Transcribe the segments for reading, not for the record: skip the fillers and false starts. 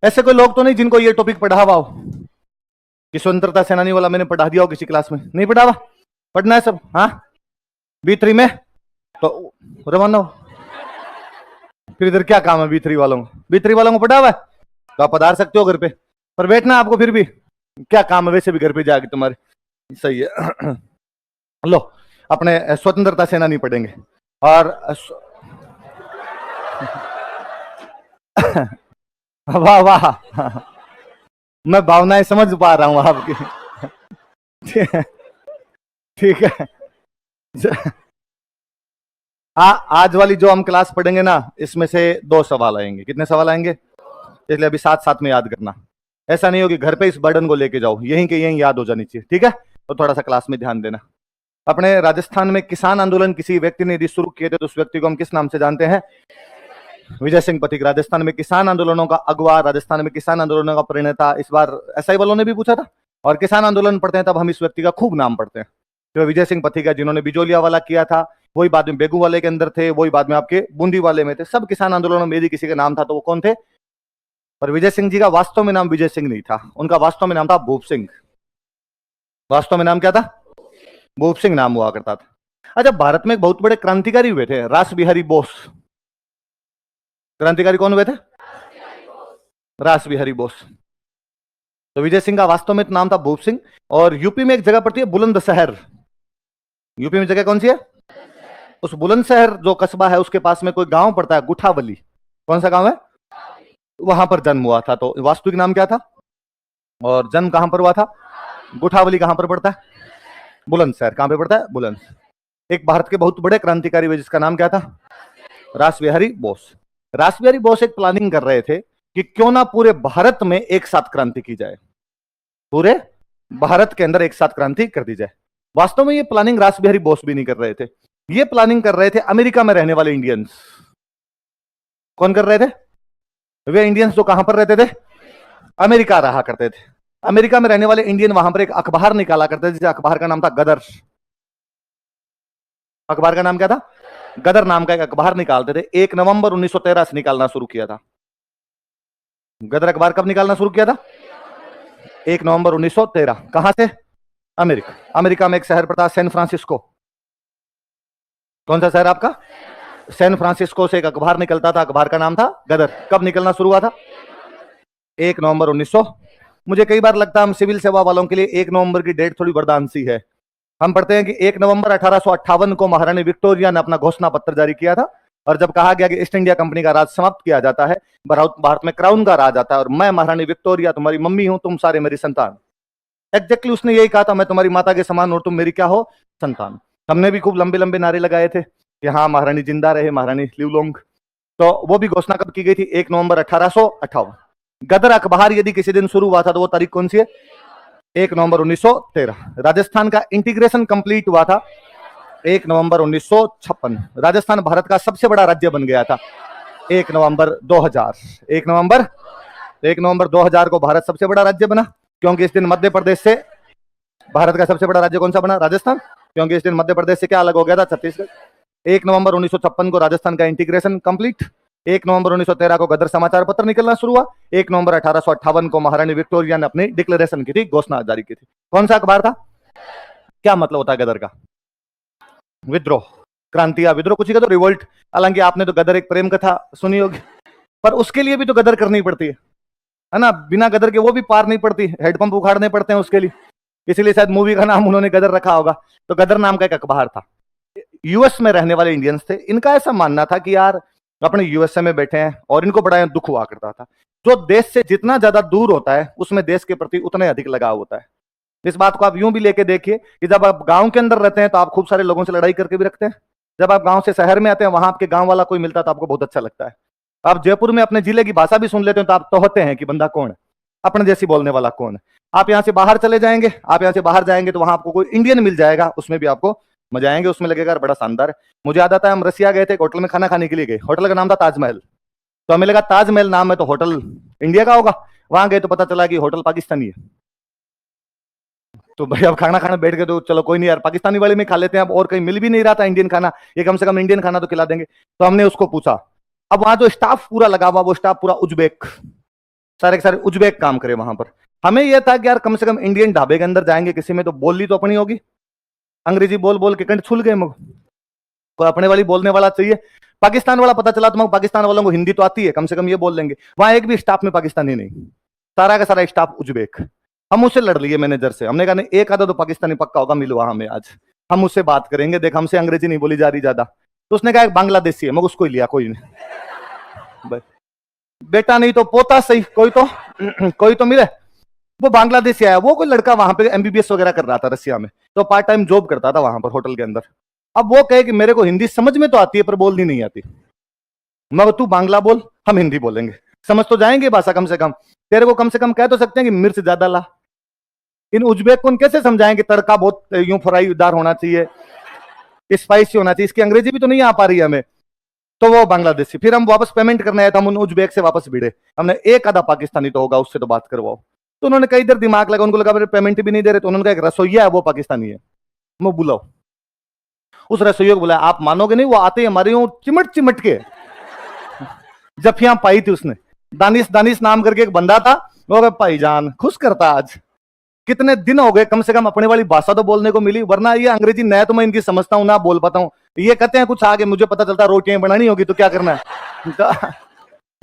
ऐसे कोई लोग तो नहीं जिनको ये टॉपिक पढ़ा हुआ हो कि स्वतंत्रता सेनानी वाला मैंने पढ़ा दिया हो किसी क्लास में? नहीं पढ़ा हुआ? पढ़ना है सब? हाँ, B3 में तो रवाना हो। फिर इधर क्या काम है B3 वालों को? B3 वालों को पढ़ा हुआ है तो आप पधार सकते हो घर पे, पर बैठना आपको फिर भी क्या काम है? वैसे भी घर पे जाके तुम्हारे। सही है। लो, अपने स्वतंत्रता सेनानी पढ़ेंगे। और वाह वाह, मैं भावनाएं समझ पा रहा हूं आपकी। ठीक है। आज वाली जो हम क्लास पढ़ेंगे ना, इसमें से 2 सवाल आएंगे। कितने सवाल आएंगे? इसलिए अभी साथ साथ में याद करना। ऐसा नहीं हो कि घर पे इस बर्डन को लेके जाओ, यहीं के यहीं याद हो जानी चाहिए। ठीक है, तो थोड़ा सा क्लास में ध्यान देना। अपने राजस्थान में किसान आंदोलन किसी व्यक्ति ने यदि शुरू किए थे तो उस व्यक्ति को हम किस नाम से जानते हैं? विजय सिंह पथिक। राजस्थान में किसान आंदोलनों का अगुवा, राजस्थान में किसान आंदोलनों का प्रणेता। इस बार एसआई वालों ने भी पूछा था, और किसान आंदोलन पढ़ते हैं तब हम इस व्यक्ति का खूब नाम पढ़ते हैं, जो विजय सिंह पथिक है, जिन्होंने बिजोलिया वाला किया था, वही बाद में बेगू वाले के अंदर थे, वही बाद में आपके बूंदी वाले में थे। सब किसान आंदोलनों में यदि किसी का नाम था तो वो कौन थे? पर विजय सिंह जी का वास्तव में नाम विजय सिंह नहीं था, उनका वास्तव में नाम था भूप सिंह। वास्तव में नाम क्या था? भूप सिंह नाम हुआ करता था। अच्छा, भारत में एक बहुत बड़े क्रांतिकारी हुए थे, रास बिहारी बोस। क्रांतिकारी कौन हुए थे? रास बिहारी बोस। तो विजय सिंह का वास्तव में नाम था भूप सिंह। और यूपी में एक जगह पड़ती है बुलंदशहर। यूपी में जगह कौन सी है? उस बुलंदशहर जो कस्बा है उसके पास में कोई गांव पड़ता है गुठावली। कौन सा गांव है? वहां पर जन्म हुआ था। तो वास्तविक नाम क्या था और जन्म कहां पर हुआ था? गुठावली कहां पर पड़ता है? बुलंदशहर। कहां पे पड़ता है? बुलंद। एक भारत के बहुत बड़े क्रांतिकारी हुए जिसका नाम क्या था? रास बिहारी बोस। रास बिहारी बोस एक प्लानिंग कर रहे थे कि क्यों ना पूरे भारत में एक साथ क्रांति की जाए, पूरे भारत के अंदर एक साथ क्रांति कर दी जाए। वास्तव में ये प्लानिंग रास बिहारी बोस भी नहीं कर रहे थे, ये प्लानिंग कर रहे थे अमेरिका में रहने वाले इंडियंस। कौन कर रहे थे? वे इंडियंस जो कहां पर रहते थे? अमेरिका रहा करते थे। अमेरिका में रहने वाले इंडियन वहां पर एक अखबार निकाला करते थे, जिस अखबार का नाम था गदर। अखबार का नाम क्या था? गदर नाम का एक अखबार निकालते थे। 1 नवंबर 1913 से निकालना शुरू किया था। गदर अखबार कब निकालना शुरू किया था? 1 नवंबर 1913। कहां से? अमेरिका। अमेरिका में एक शहर पड़ता है सैन फ्रांसिस्को। कौन सा शहर आपका? सैन फ्रांसिस्को से एक अखबार निकलता था, अखबार का नाम था गदर। कब निकलना शुरू हुआ था? 1 नवंबर 1900। मुझे कई बार लगता है हम सिविल सेवा वालों के लिए 1 नवंबर की डेट थोड़ी वरदान सी है। हम पढ़ते हैं कि 1 नवंबर 1858 को महारानी विक्टोरिया ने अपना घोषणा पत्र जारी किया था, और जब कहा गया कि ईस्ट इंडिया कंपनी का राज समाप्त किया जाता है, भारत में क्राउन का राज आता है, और मैं महारानी विक्टोरिया तुम्हारी मम्मी हूं, तुम सारे मेरी संतान। एग्जैक्टली उसने यही कहा था, मैं तुम्हारी माता के समान और तुम मेरी क्या हो? संतान। हमने भी खूब लंबे लंबे नारे लगाए थे कि हाँ महारानी जिंदा रहे, महारानी लिव लॉन्ग। तो वो भी घोषणा कब की गई थी? 1 नवंबर 1858। गदर अखबार यदि किसी दिन शुरू हुआ था तो वो तारीख कौन सी है? 1 नवंबर 1913। राजस्थान का इंटीग्रेशन कंप्लीट हुआ था 1 नवंबर 1956। राजस्थान भारत का सबसे बड़ा राज्य बन गया था 1 नवंबर 2000। 1 नवंबर 2000 को भारत सबसे बड़ा राज्य बना, क्योंकि इस दिन मध्य प्रदेश से भारत का सबसे बड़ा राज्य कौन सा बना? राजस्थान। क्योंकि इस दिन मध्य प्रदेश से क्या अलग हो गया था? छत्तीसगढ़। 1 नवंबर 1956 को राजस्थान का इंटीग्रेशन कंप्लीट। 1 नवंबर 1913 को गदर समाचार पत्र निकलना शुरू हुआ। 1 नवंबर 1858 को महारानी विक्टोरिया ने अपनी डिक्लेरेशन की थी, घोषणा जारी की थी। कौन सा अखबार था? क्या मतलब होता है गदर का? विद्रोह, क्रांति या विद्रोह, कुछ ही का तो रिवोल्ट। हालांकि आपने तो गदर एक प्रेम कथा सुनी होगी, पर उसके लिए भी तो गदर करनी पड़ती है ना? बिना गदर के वो भी पार नहीं पड़ती, हेडपंप उखाड़ने पड़ते हैं उसके लिए। इसलिए शायद मूवी का नाम उन्होंने गदर रखा होगा। तो गदर नाम का एक अखबार था। यूएस में रहने वाले इंडियंस थे, इनका ऐसा मानना था कि यार अपने यूएसए में बैठे हैं, और इनको बड़ा दुख हुआ करता था। जो देश से जितना ज्यादा दूर होता है उसमें देश के प्रति उतना अधिक लगाव होता है। इस बात को आप यूं भी लेके देखिए कि जब आप गांव के अंदर रहते हैं तो आप खूब सारे लोगों से लड़ाई करके भी रखते हैं। जब आप गांव से शहर में आते हैं, वहां आपके गांव वाला कोई मिलता है तो आपको बहुत अच्छा लगता है। आप जयपुर में अपने जिले की भाषा भी सुन लेते हैं तो आप तोहते हैं कि बंदा कौन है, अपने जैसी बोलने वाला कौन है। आप यहाँ से बाहर चले जाएंगे, आप यहाँ से बाहर जाएंगे तो वहां आपको कोई इंडियन मिल जाएगा, उसमें भी आपको मजा आएंगे, उसमें लगेगा बड़ा शानदार है। मुझे याद आता है हम रसिया गए थे, एक होटल में खाना खाने के लिए गए। होटल का नाम था ताजमहल। तो हमें लगा ताजमहल नाम है तो होटल इंडिया का होगा। वहां गए तो पता चला कि होटल पाकिस्तानी है। तो भाई अब खाना खाने बैठ गए तो चलो कोई नहीं यार, पाकिस्तानी वाले में खा लेते हैं। अब और कहीं मिल भी नहीं रहा था इंडियन खाना, ये कम से कम इंडियन खाना तो खिला देंगे। तो हमने उसको पूछा। अब वहां जो स्टाफ पूरा लगा हुआ, वो स्टाफ पूरा उज्बेक, सारे के सारे उज्बेक काम करे वहां पर। हमें यह था कि यार कम से कम इंडियन ढाबे के अंदर जाएंगे किसी में तो बोली तो अपनी होगी। अंग्रेजी बोल बोल के कंठ छुल गए मुझ को, अपने वाली बोलने वाला चाहिए। पाकिस्तान वाला पता चला तो पाकिस्तान वालों को हिंदी तो आती है, कम से कम ये बोल लेंगे। वहां एक भी स्टाफ में पाकिस्तानी नहीं, सारा का सारा स्टाफ उज्बेक। हम उससे लड़ लिए मैनेजर से, हमने कहा नहीं एक आधा तो पाकिस्तानी पक्का होगा, मिलवा हमें आज, हम उससे बात करेंगे, देख हमसे अंग्रेजी नहीं बोली जा रही ज्यादा। तो उसने कहा बांग्लादेशी है, मैं उसको ही लिया, कोई नहीं बेटा नहीं तो पोता सही, कोई तो मिले। वो बांग्लादेश आया, वो कोई लड़का वहां पे एमबीबीएस वगैरह कर रहा था रसिया में, तो पार्ट टाइम जॉब करता था वहां पर होटल के अंदर। अब वो कहे कि मेरे को हिंदी समझ में तो आती है पर बोलनी नहीं आती। मगर तू बांग्ला बोल, हम हिंदी बोलेंगे, समझ तो जाएंगे भाषा कम से कम। तेरे को कम से कम कह तो सकते हैं कि मिर्च ज्यादा ला। इन उज्बेक को कैसे समझाएंगे तड़का बहुत यूं फ्राईदार होना चाहिए, स्पाइसी होना चाहिए, इसकी अंग्रेजी भी तो नहीं आ पा रही है हमें। तो वो बांग्लादेशी, फिर हम वापस पेमेंट करने आए थे, हम उन उज्बेक से वापस भिड़े, हमने एक आधा पाकिस्तानी तो होगा उससे तो बात करवाओ। तो उन्होंने कई देर दिमाग लगा, उनको लगा मेरे पेमेंट भी नहीं दे रहे, तो उन्होंने कहा एक रसोईया है वो पाकिस्तानी है, मैं बुलाओ। उस रसोइया को बुलाया, आप मानोगे नहीं, वो आते ही हमारे यूं चिमट चिमट के जफियां पाई थी उसने। दानिश नाम करके एक बंदा था, वो भाईजान खुश करता, आज कितने दिन हो गए कम से कम अपने वाली भाषा तो बोलने को मिली, वरना ये अंग्रेजी नया तो मैं इनकी समझता हूं ना बोल पाता हूं। ये कहते हैं कुछ आगे, मुझे पता चलता रोटियां बनानी होगी तो क्या करना है तो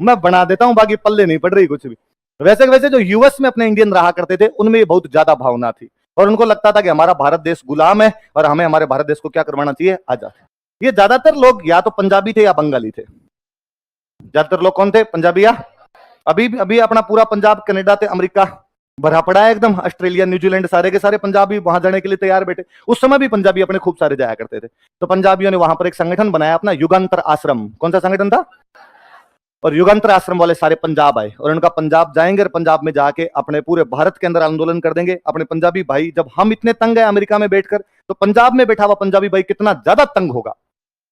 मैं बना देता हूं, बाकी पल्ले नहीं पड़ रही कुछ भी। वैसे जो यूएस में अपने इंडियन रहा करते थे उनमें ये बहुत ज्यादा भावना थी, और उनको लगता था कि हमारा भारत देश गुलाम है और हमें हमारे भारत देश को क्या करवाना चाहिए, आजाद। ये ज्यादातर लोग या तो पंजाबी थे या बंगाली थे। ज्यादातर लोग कौन थे, पंजाबी या अभी अपना पूरा पंजाब कनाडा से अमेरिका भरा पड़ा है एकदम, ऑस्ट्रेलिया न्यूजीलैंड सारे के सारे पंजाबी वहां जाने के लिए तैयार बैठे। उस समय भी पंजाबी अपने खूब सारे जाया करते थे। तो पंजाबियों ने वहां पर एक संगठन बनाया अपना, युगांतर आश्रम। कौन सा संगठन था, और युगांतर आश्रम वाले सारे पंजाब आए, और उनका पंजाब जाएंगे और पंजाब में जाके अपने पूरे भारत के अंदर आंदोलन कर देंगे। अपने पंजाबी भाई, जब हम इतने तंग है अमेरिका में बैठकर, तो पंजाब में बैठा हुआ पंजाबी भाई कितना ज्यादा तंग होगा,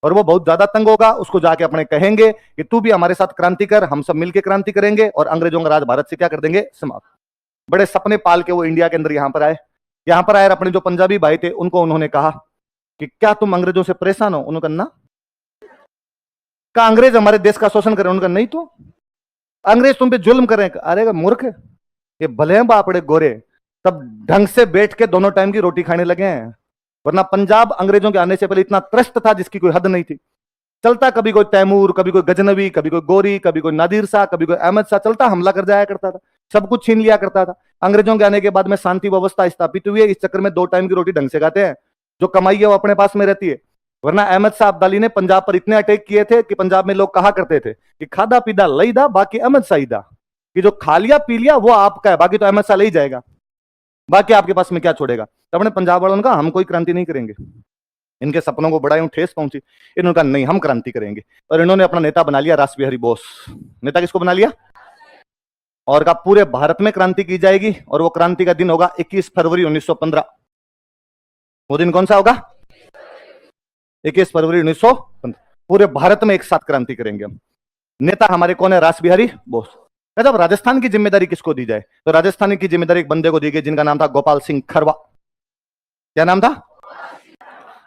और वो बहुत ज्यादा तंग होगा। उसको जाके अपने कहेंगे कि तू भी हमारे साथ क्रांति कर, हम सब मिलकर क्रांति करेंगे और अंग्रेजों का राज भारत से क्या कर देंगे, समाप्त। बड़े सपने पाल के वो इंडिया के अंदर यहां पर आए। यहां पर आए अपने जो पंजाबी भाई थे उनको उन्होंने कहा कि क्या तुम अंग्रेजों से परेशान हो, उन्होंने कहा ना। का अंग्रेज हमारे देश का शोषण करें, उनका नहीं, तो अंग्रेज तुम पे जुल्म करें। अरे मूर्ख, ये भले हैं बापड़े गोरे, तब ढंग से बैठ के दोनों टाइम की रोटी खाने लगे हैं, वरना पंजाब अंग्रेजों के आने से पहले इतना त्रस्त था जिसकी कोई हद नहीं थी। चलता कभी कोई तैमूर, कभी कोई गजनवी, कभी कोई गोरी, कभी कोई नादिर शाह, कभी कोई अहमद शाह, चलता हमला कर जाया करता था, सब कुछ छीन लिया करता था। अंग्रेजों के आने के बाद में शांति व्यवस्था स्थापित हुई है, इस चक्कर में दो टाइम की रोटी ढंग से खाते हैं, जो कमाई है वो अपने पास में रहती है। वरना अहमद शाह अब्दाली ने पंजाब पर इतने अटैक किए थे कि पंजाब में लोग कहा करते थे कि खादा पीदा लई दा, बाकी अहमद शाहीदा, कि जो खा लिया पी लिया वो आपका है, बाकी तो अहमद शाह ले ही जाएगा, बाकी आपके पास में क्या छोड़ेगा। तो अपने पंजाब वालों ने कहा हम कोई क्रांति नहीं करेंगे। इनके सपनों को बड़ा यूं ठेस पहुंची, इन्होंने कहा नहीं हम क्रांति करेंगे, और इन्होंने अपना नेता बना लिया रास बिहारी बोस। नेता किसको बना लिया, और कहा पूरे भारत में क्रांति की जाएगी, और वो क्रांति का दिन होगा 21 फरवरी 1915। वो दिन कौन सा होगा, 21 फरवरी 1915। पूरे भारत में एक साथ क्रांति करेंगे हम। नेता हमारे कौन है, रास बिहारी बोस। जब राजस्थान की जिम्मेदारी किसको दी जाए, तो राजस्थान की जिम्मेदारी एक बंदे को दी गई जिनका नाम था गोपाल सिंह खरवा। क्या नाम था,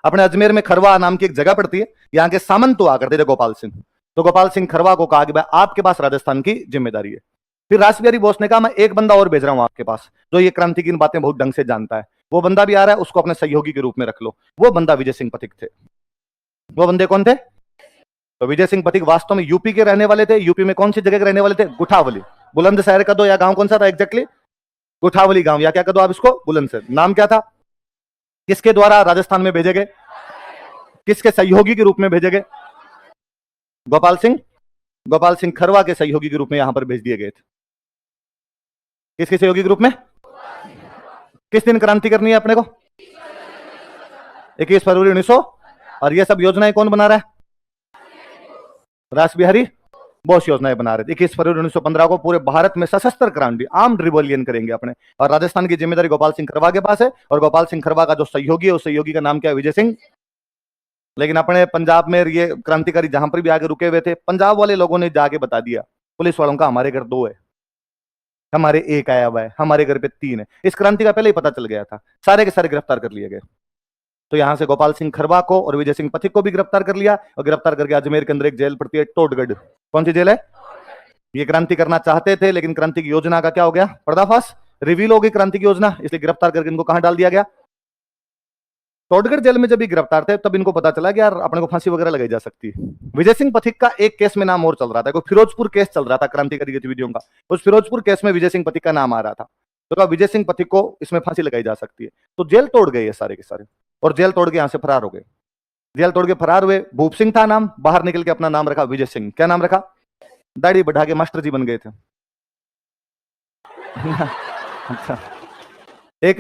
अपने अजमेर में खरवा नाम की एक जगह पड़ती है, यहाँ के सामंत तो आकर थे गोपाल सिंह। तो गोपाल सिंह खरवा को कहा कि भाई आपके पास राजस्थान की जिम्मेदारी है। फिर रास बिहारी बोस ने कहा मैं एक बंदा और भेज रहा हूं आपके पास, जो ये क्रांति की इन बातें बहुत ढंग से जानता है। वो बंदा भी आ रहा है, उसको अपने सहयोगी के रूप में रख लो। वो बंदा विजय सिंह पथिक थे। वो बंदे कौन थे, तो विजय सिंह पथिक वास्तव में यूपी के रहने वाले थे। यूपी में कौन सी जगह के रहने वाले थे, गुठावली। बुलंदशहर का दो या गांव कौन सा था एग्जैक्टली, गुठावली गांव, या क्या कर दो आप इसको, बुलंदशहर। नाम क्या था, किसके द्वारा राजस्थान में भेजे गए, किसके सहयोगी के रूप में भेजे गए, गोपाल सिंह खरवा के सहयोगी के रूप में यहां पर भेज दिए गए थे। किसके सहयोगी के रूप में, किस दिन क्रांति करनी है अपने को, 21 फरवरी 1900। और ये सब योजनाएं कौन बना रहा है, रास बिहारी बोस योजनाएं बना रहे थे। 21 फरवरी 1915 को पूरे भारत में सशस्त्र क्रांति, आर्म्ड रिवॉल्यूशन करेंगे अपने, और राजस्थान की जिम्मेदारी गोपाल सिंह खरवा के पास है। और गोपाल सिंह खरवा का जो सहयोगी है उस सहयोगी का नाम क्या है, विजय सिंह। लेकिन अपने पंजाब में ये क्रांतिकारी जहां पर भी आगे रुके हुए थे, पंजाब वाले लोगों ने जाके बता दिया पुलिस वालों का हमारे घर 2 है, हमारे 1 आया हुआ है, हमारे घर पे 3 है। इस क्रांति का पहले ही पता चल गया था, सारे के सारे गिरफ्तार कर लिए गए। तो यहां से गोपाल सिंह खरवा को और विजय सिंह पथिक को भी गिरफ्तार कर लिया, और गिरफ्तार करके अजमेर के अंदर एक जेल पड़ती है टोडगढ़। कौन सी जेल है, ये क्रांति करना चाहते थे, लेकिन क्रांति की योजना का क्या हो गया, पर्दाफाश, रिवील हो गई क्रांति की योजना, इसलिए गिरफ्तार करके इनको कहां डाल दिया गया, टोडगढ़ जेल में जब ये गिरफ्तार थे तब इनको पता चला कि यार अपने को फांसी वगैरह लगाई जा सकती है। विजय सिंह पथिक का एक केस में नाम और चल रहा था, कोई फिरोजपुर केस चल रहा था क्रांतिकारी गतिविधियों का, उस फिरोजपुर केस में विजय सिंह पथिक का नाम आ रहा था, तो कहा विजय सिंह पथिक को इसमें फांसी लगाई जा सकती है। तो जेल तोड़ गए ये सारे के सारे, और जेल तोड़ के यहां से फरार हो गए। जेल तोड़ के फरार हुए, भूप सिंह था नाम, बाहर निकल के अपना नाम रखा विजय सिंह। क्या नाम रखा, दाढ़ी बढ़ा के मास्टर जी बन गए थे। अच्छा, एक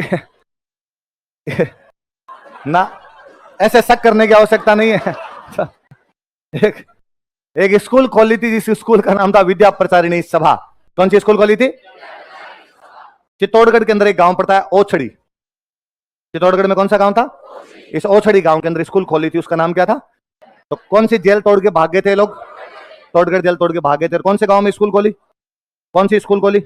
ना ऐसे शक करने की आवश्यकता नहीं है। एक एक स्कूल खोली थी, जिस स्कूल का नाम था विद्या प्रचारिणी सभा। कौन सी स्कूल खोली थी, चित्तौड़गढ़ के अंदर एक गांव पड़ता है ओछड़ी, चित्तौड़गढ़ में कौन सा गांव था, इस ओछड़ी गांव के अंदर स्कूल खोली थी, उसका नाम क्या था। तो कौन सी जेल तोड़ के भाग गए थे लोग, टोडगढ़ जेल तोड़ के भाग गए थे, कौन से गांव में स्कूल खोली, कौन सी स्कूल खोली,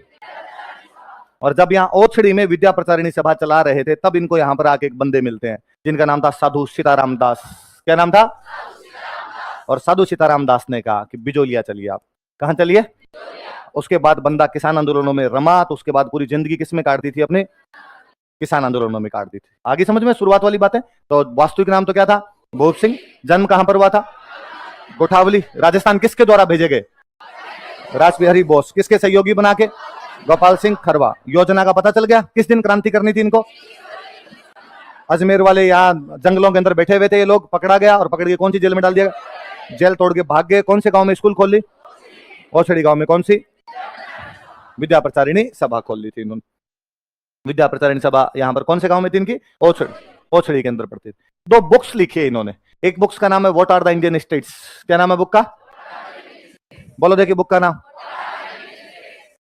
और जब यहाँ ओछड़ी में विद्या प्रचारिणी सभा चला रहे थे तब इनको यहाँ पर आके एक बंदे मिलते हैं जिनका नाम था साधु सीताराम दास। क्या नाम था, और साधु सीताराम दास ने कहा कि बिजोलिया चलिए, आप कहां चलिए। उसके बाद बंदा किसान आंदोलनों में रमा, तो उसके बाद पूरी जिंदगी किस में काट दी थी, अपने किसान आंदोलनों में काट दी थी। आगे समझ में, शुरुआत वाली बात है। तो वास्तविक नाम तो क्या था, भूप सिंह। जन्म कहां पर हुआ था, कोठावली, राजस्थान। किसके द्वारा भेजे गए, रासबिहारी बोस। किसके सहयोगी बना के, गोपाल सिंह खरवा। योजना का पता चल गया, किस दिन क्रांति करनी थी इनको, अजमेर वाले यहाँ जंगलों के अंदर बैठे हुए थे ये लोग, पकड़ा गया और पकड़ के कौन सी जेल में डाल दिया, जेल तोड़ के भाग गए। कौन से गांव में स्कूल खोल ली, ओछड़ी गांव में। कौन सी, विद्या प्रचारिणी सभा खोल ली थी इन्होंने। विद्या प्रचारिणी सभा यहाँ पर कौन से गांव में थी इनकी, ओछड़ी, ओछड़ी के अंदर पड़ती थी। दो बुक्स लिखी है इन्होंने, एक बुक्स का नाम है what are the Indian states. क्या नाम है बुक का, बोलो देखिए बुक का नाम।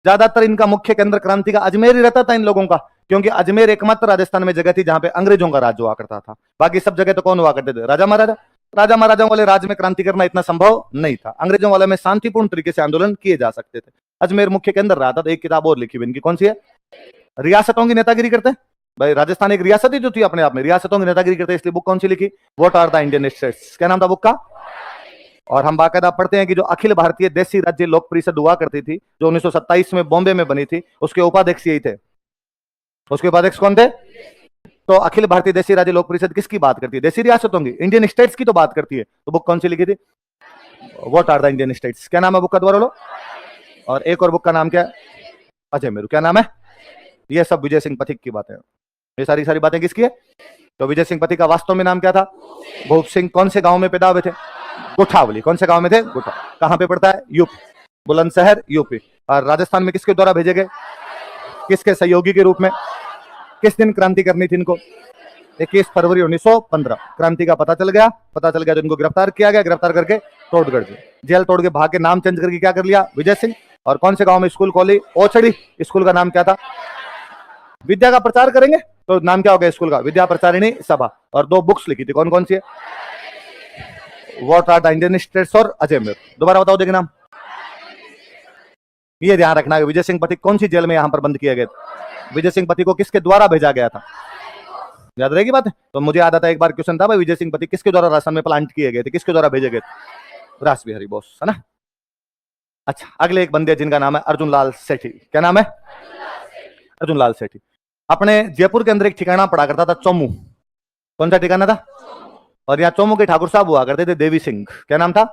ज्यादातर इनका मुख्य केंद्र क्रांति का अजमेर ही रहता था इन लोगों का, क्योंकि अजमेर एकमात्र राजस्थान में जगह थी जहां पे अंग्रेजों का राज हुआ करता था। बाकी सब जगह तो कौन हुआ करते थे, राजा महाराजा। राजा महाराजाओं वाले राज्य में क्रांति करना इतना संभव नहीं था, अंग्रेजों वाले में शांतिपूर्ण तरीके से आंदोलन किए जा सकते थे। अजमेर मुख्य केंद्र रहा था। तो एक किताब और लिखी हुई इनकी, कौन सी है, रियासतों की नेतागिरी करते हैं। भाई राजस्थान एक रियासत ही जो थी अपने आप में, रियासतों की नेतागिरी करते, इसलिए बुक कौन सी लिखी, what are the Indian states. क्या नाम था बुक का। और हम बाकायदा पढ़ते हैं कि जो अखिल भारतीय देशी राज्य लोक परिषद हुआ करती थी, जो 1927 में बॉम्बे में बनी थी, उसके उपाध्यक्ष यही थे। उसके उपाध्यक्ष कौन थे, तो अखिल भारतीय देशी राज्य लोक परिषद किसकी बात करती है, देशी रियासतों की, इंडियन स्टेट्स की तो बात करती है। तो बुक कौन सी लिखी थी, what are the Indian states. क्या नाम है बुक का, दोबारा लो। और एक और बुक का नाम क्या है, अजय मेरू। क्या नाम है, ये सब विजय सिंह पथिक की बातें, ये सारी बातें किसकी है। तो विजय सिंह पथिक का वास्तव में नाम क्या था, भूप सिंह। कौन से गांव में पैदा हुए थे, कोठावली। कौन से गांव में थे, कोठा। कहां पे पड़ता है, यूपी, बुलंदशहर यूपी। और राजस्थान में किसके द्वारा भेजे गए, किसके सहयोगी के रूप में। किस दिन क्रांति करनी थी इनको, 21 फरवरी 1915। क्रांति का पता चल गया तो इनको गिरफ्तार किया गया, गिरफ्तार करके टोडगढ़ जेल तोड़ के भाग के नाम चेंज करके क्या कर लिया, विजय सिंह। और कौन से गांव में स्कूल खोली, ओछड़ी। स्कूल का नाम क्या था, विद्या का प्रचार करेंगे तो नाम क्या हो गया स्कूल का, विद्या प्रचारिणी सभा। और दो बुक्स लिखी थी, कौन कौन सी है, what are the Indian states और अजय मेरू। दोबारा बताओ देखिए नाम। ये ध्यान रखना है विजय सिंह पथिक कौन सी जेल में यहां पर बंद किया गया था, विजय सिंह पथिक को किसके द्वारा भेजा गया था, याद रहेगी बात। तो मुझे याद आता है एक बार क्वेश्चन था भाई, विजय सिंह पथिक किसके द्वारा राजस्थान में प्लांट किए गए थे, किसके द्वारा भेजे गए थे, रासबिहारी बोस, है ना। अच्छा, अगले एक बंदे जिनका नाम है अर्जुन लाल सेठी। क्या नाम है, अर्जुन लाल सेठी। अपने जयपुर के अंदर एक ठिकाना पड़ा करता था चोमू। कौन सा ठिकाना था, और यहाँ चोमू के ठाकुर साहब हुआ करते थे देवी सिंह। क्या नाम था,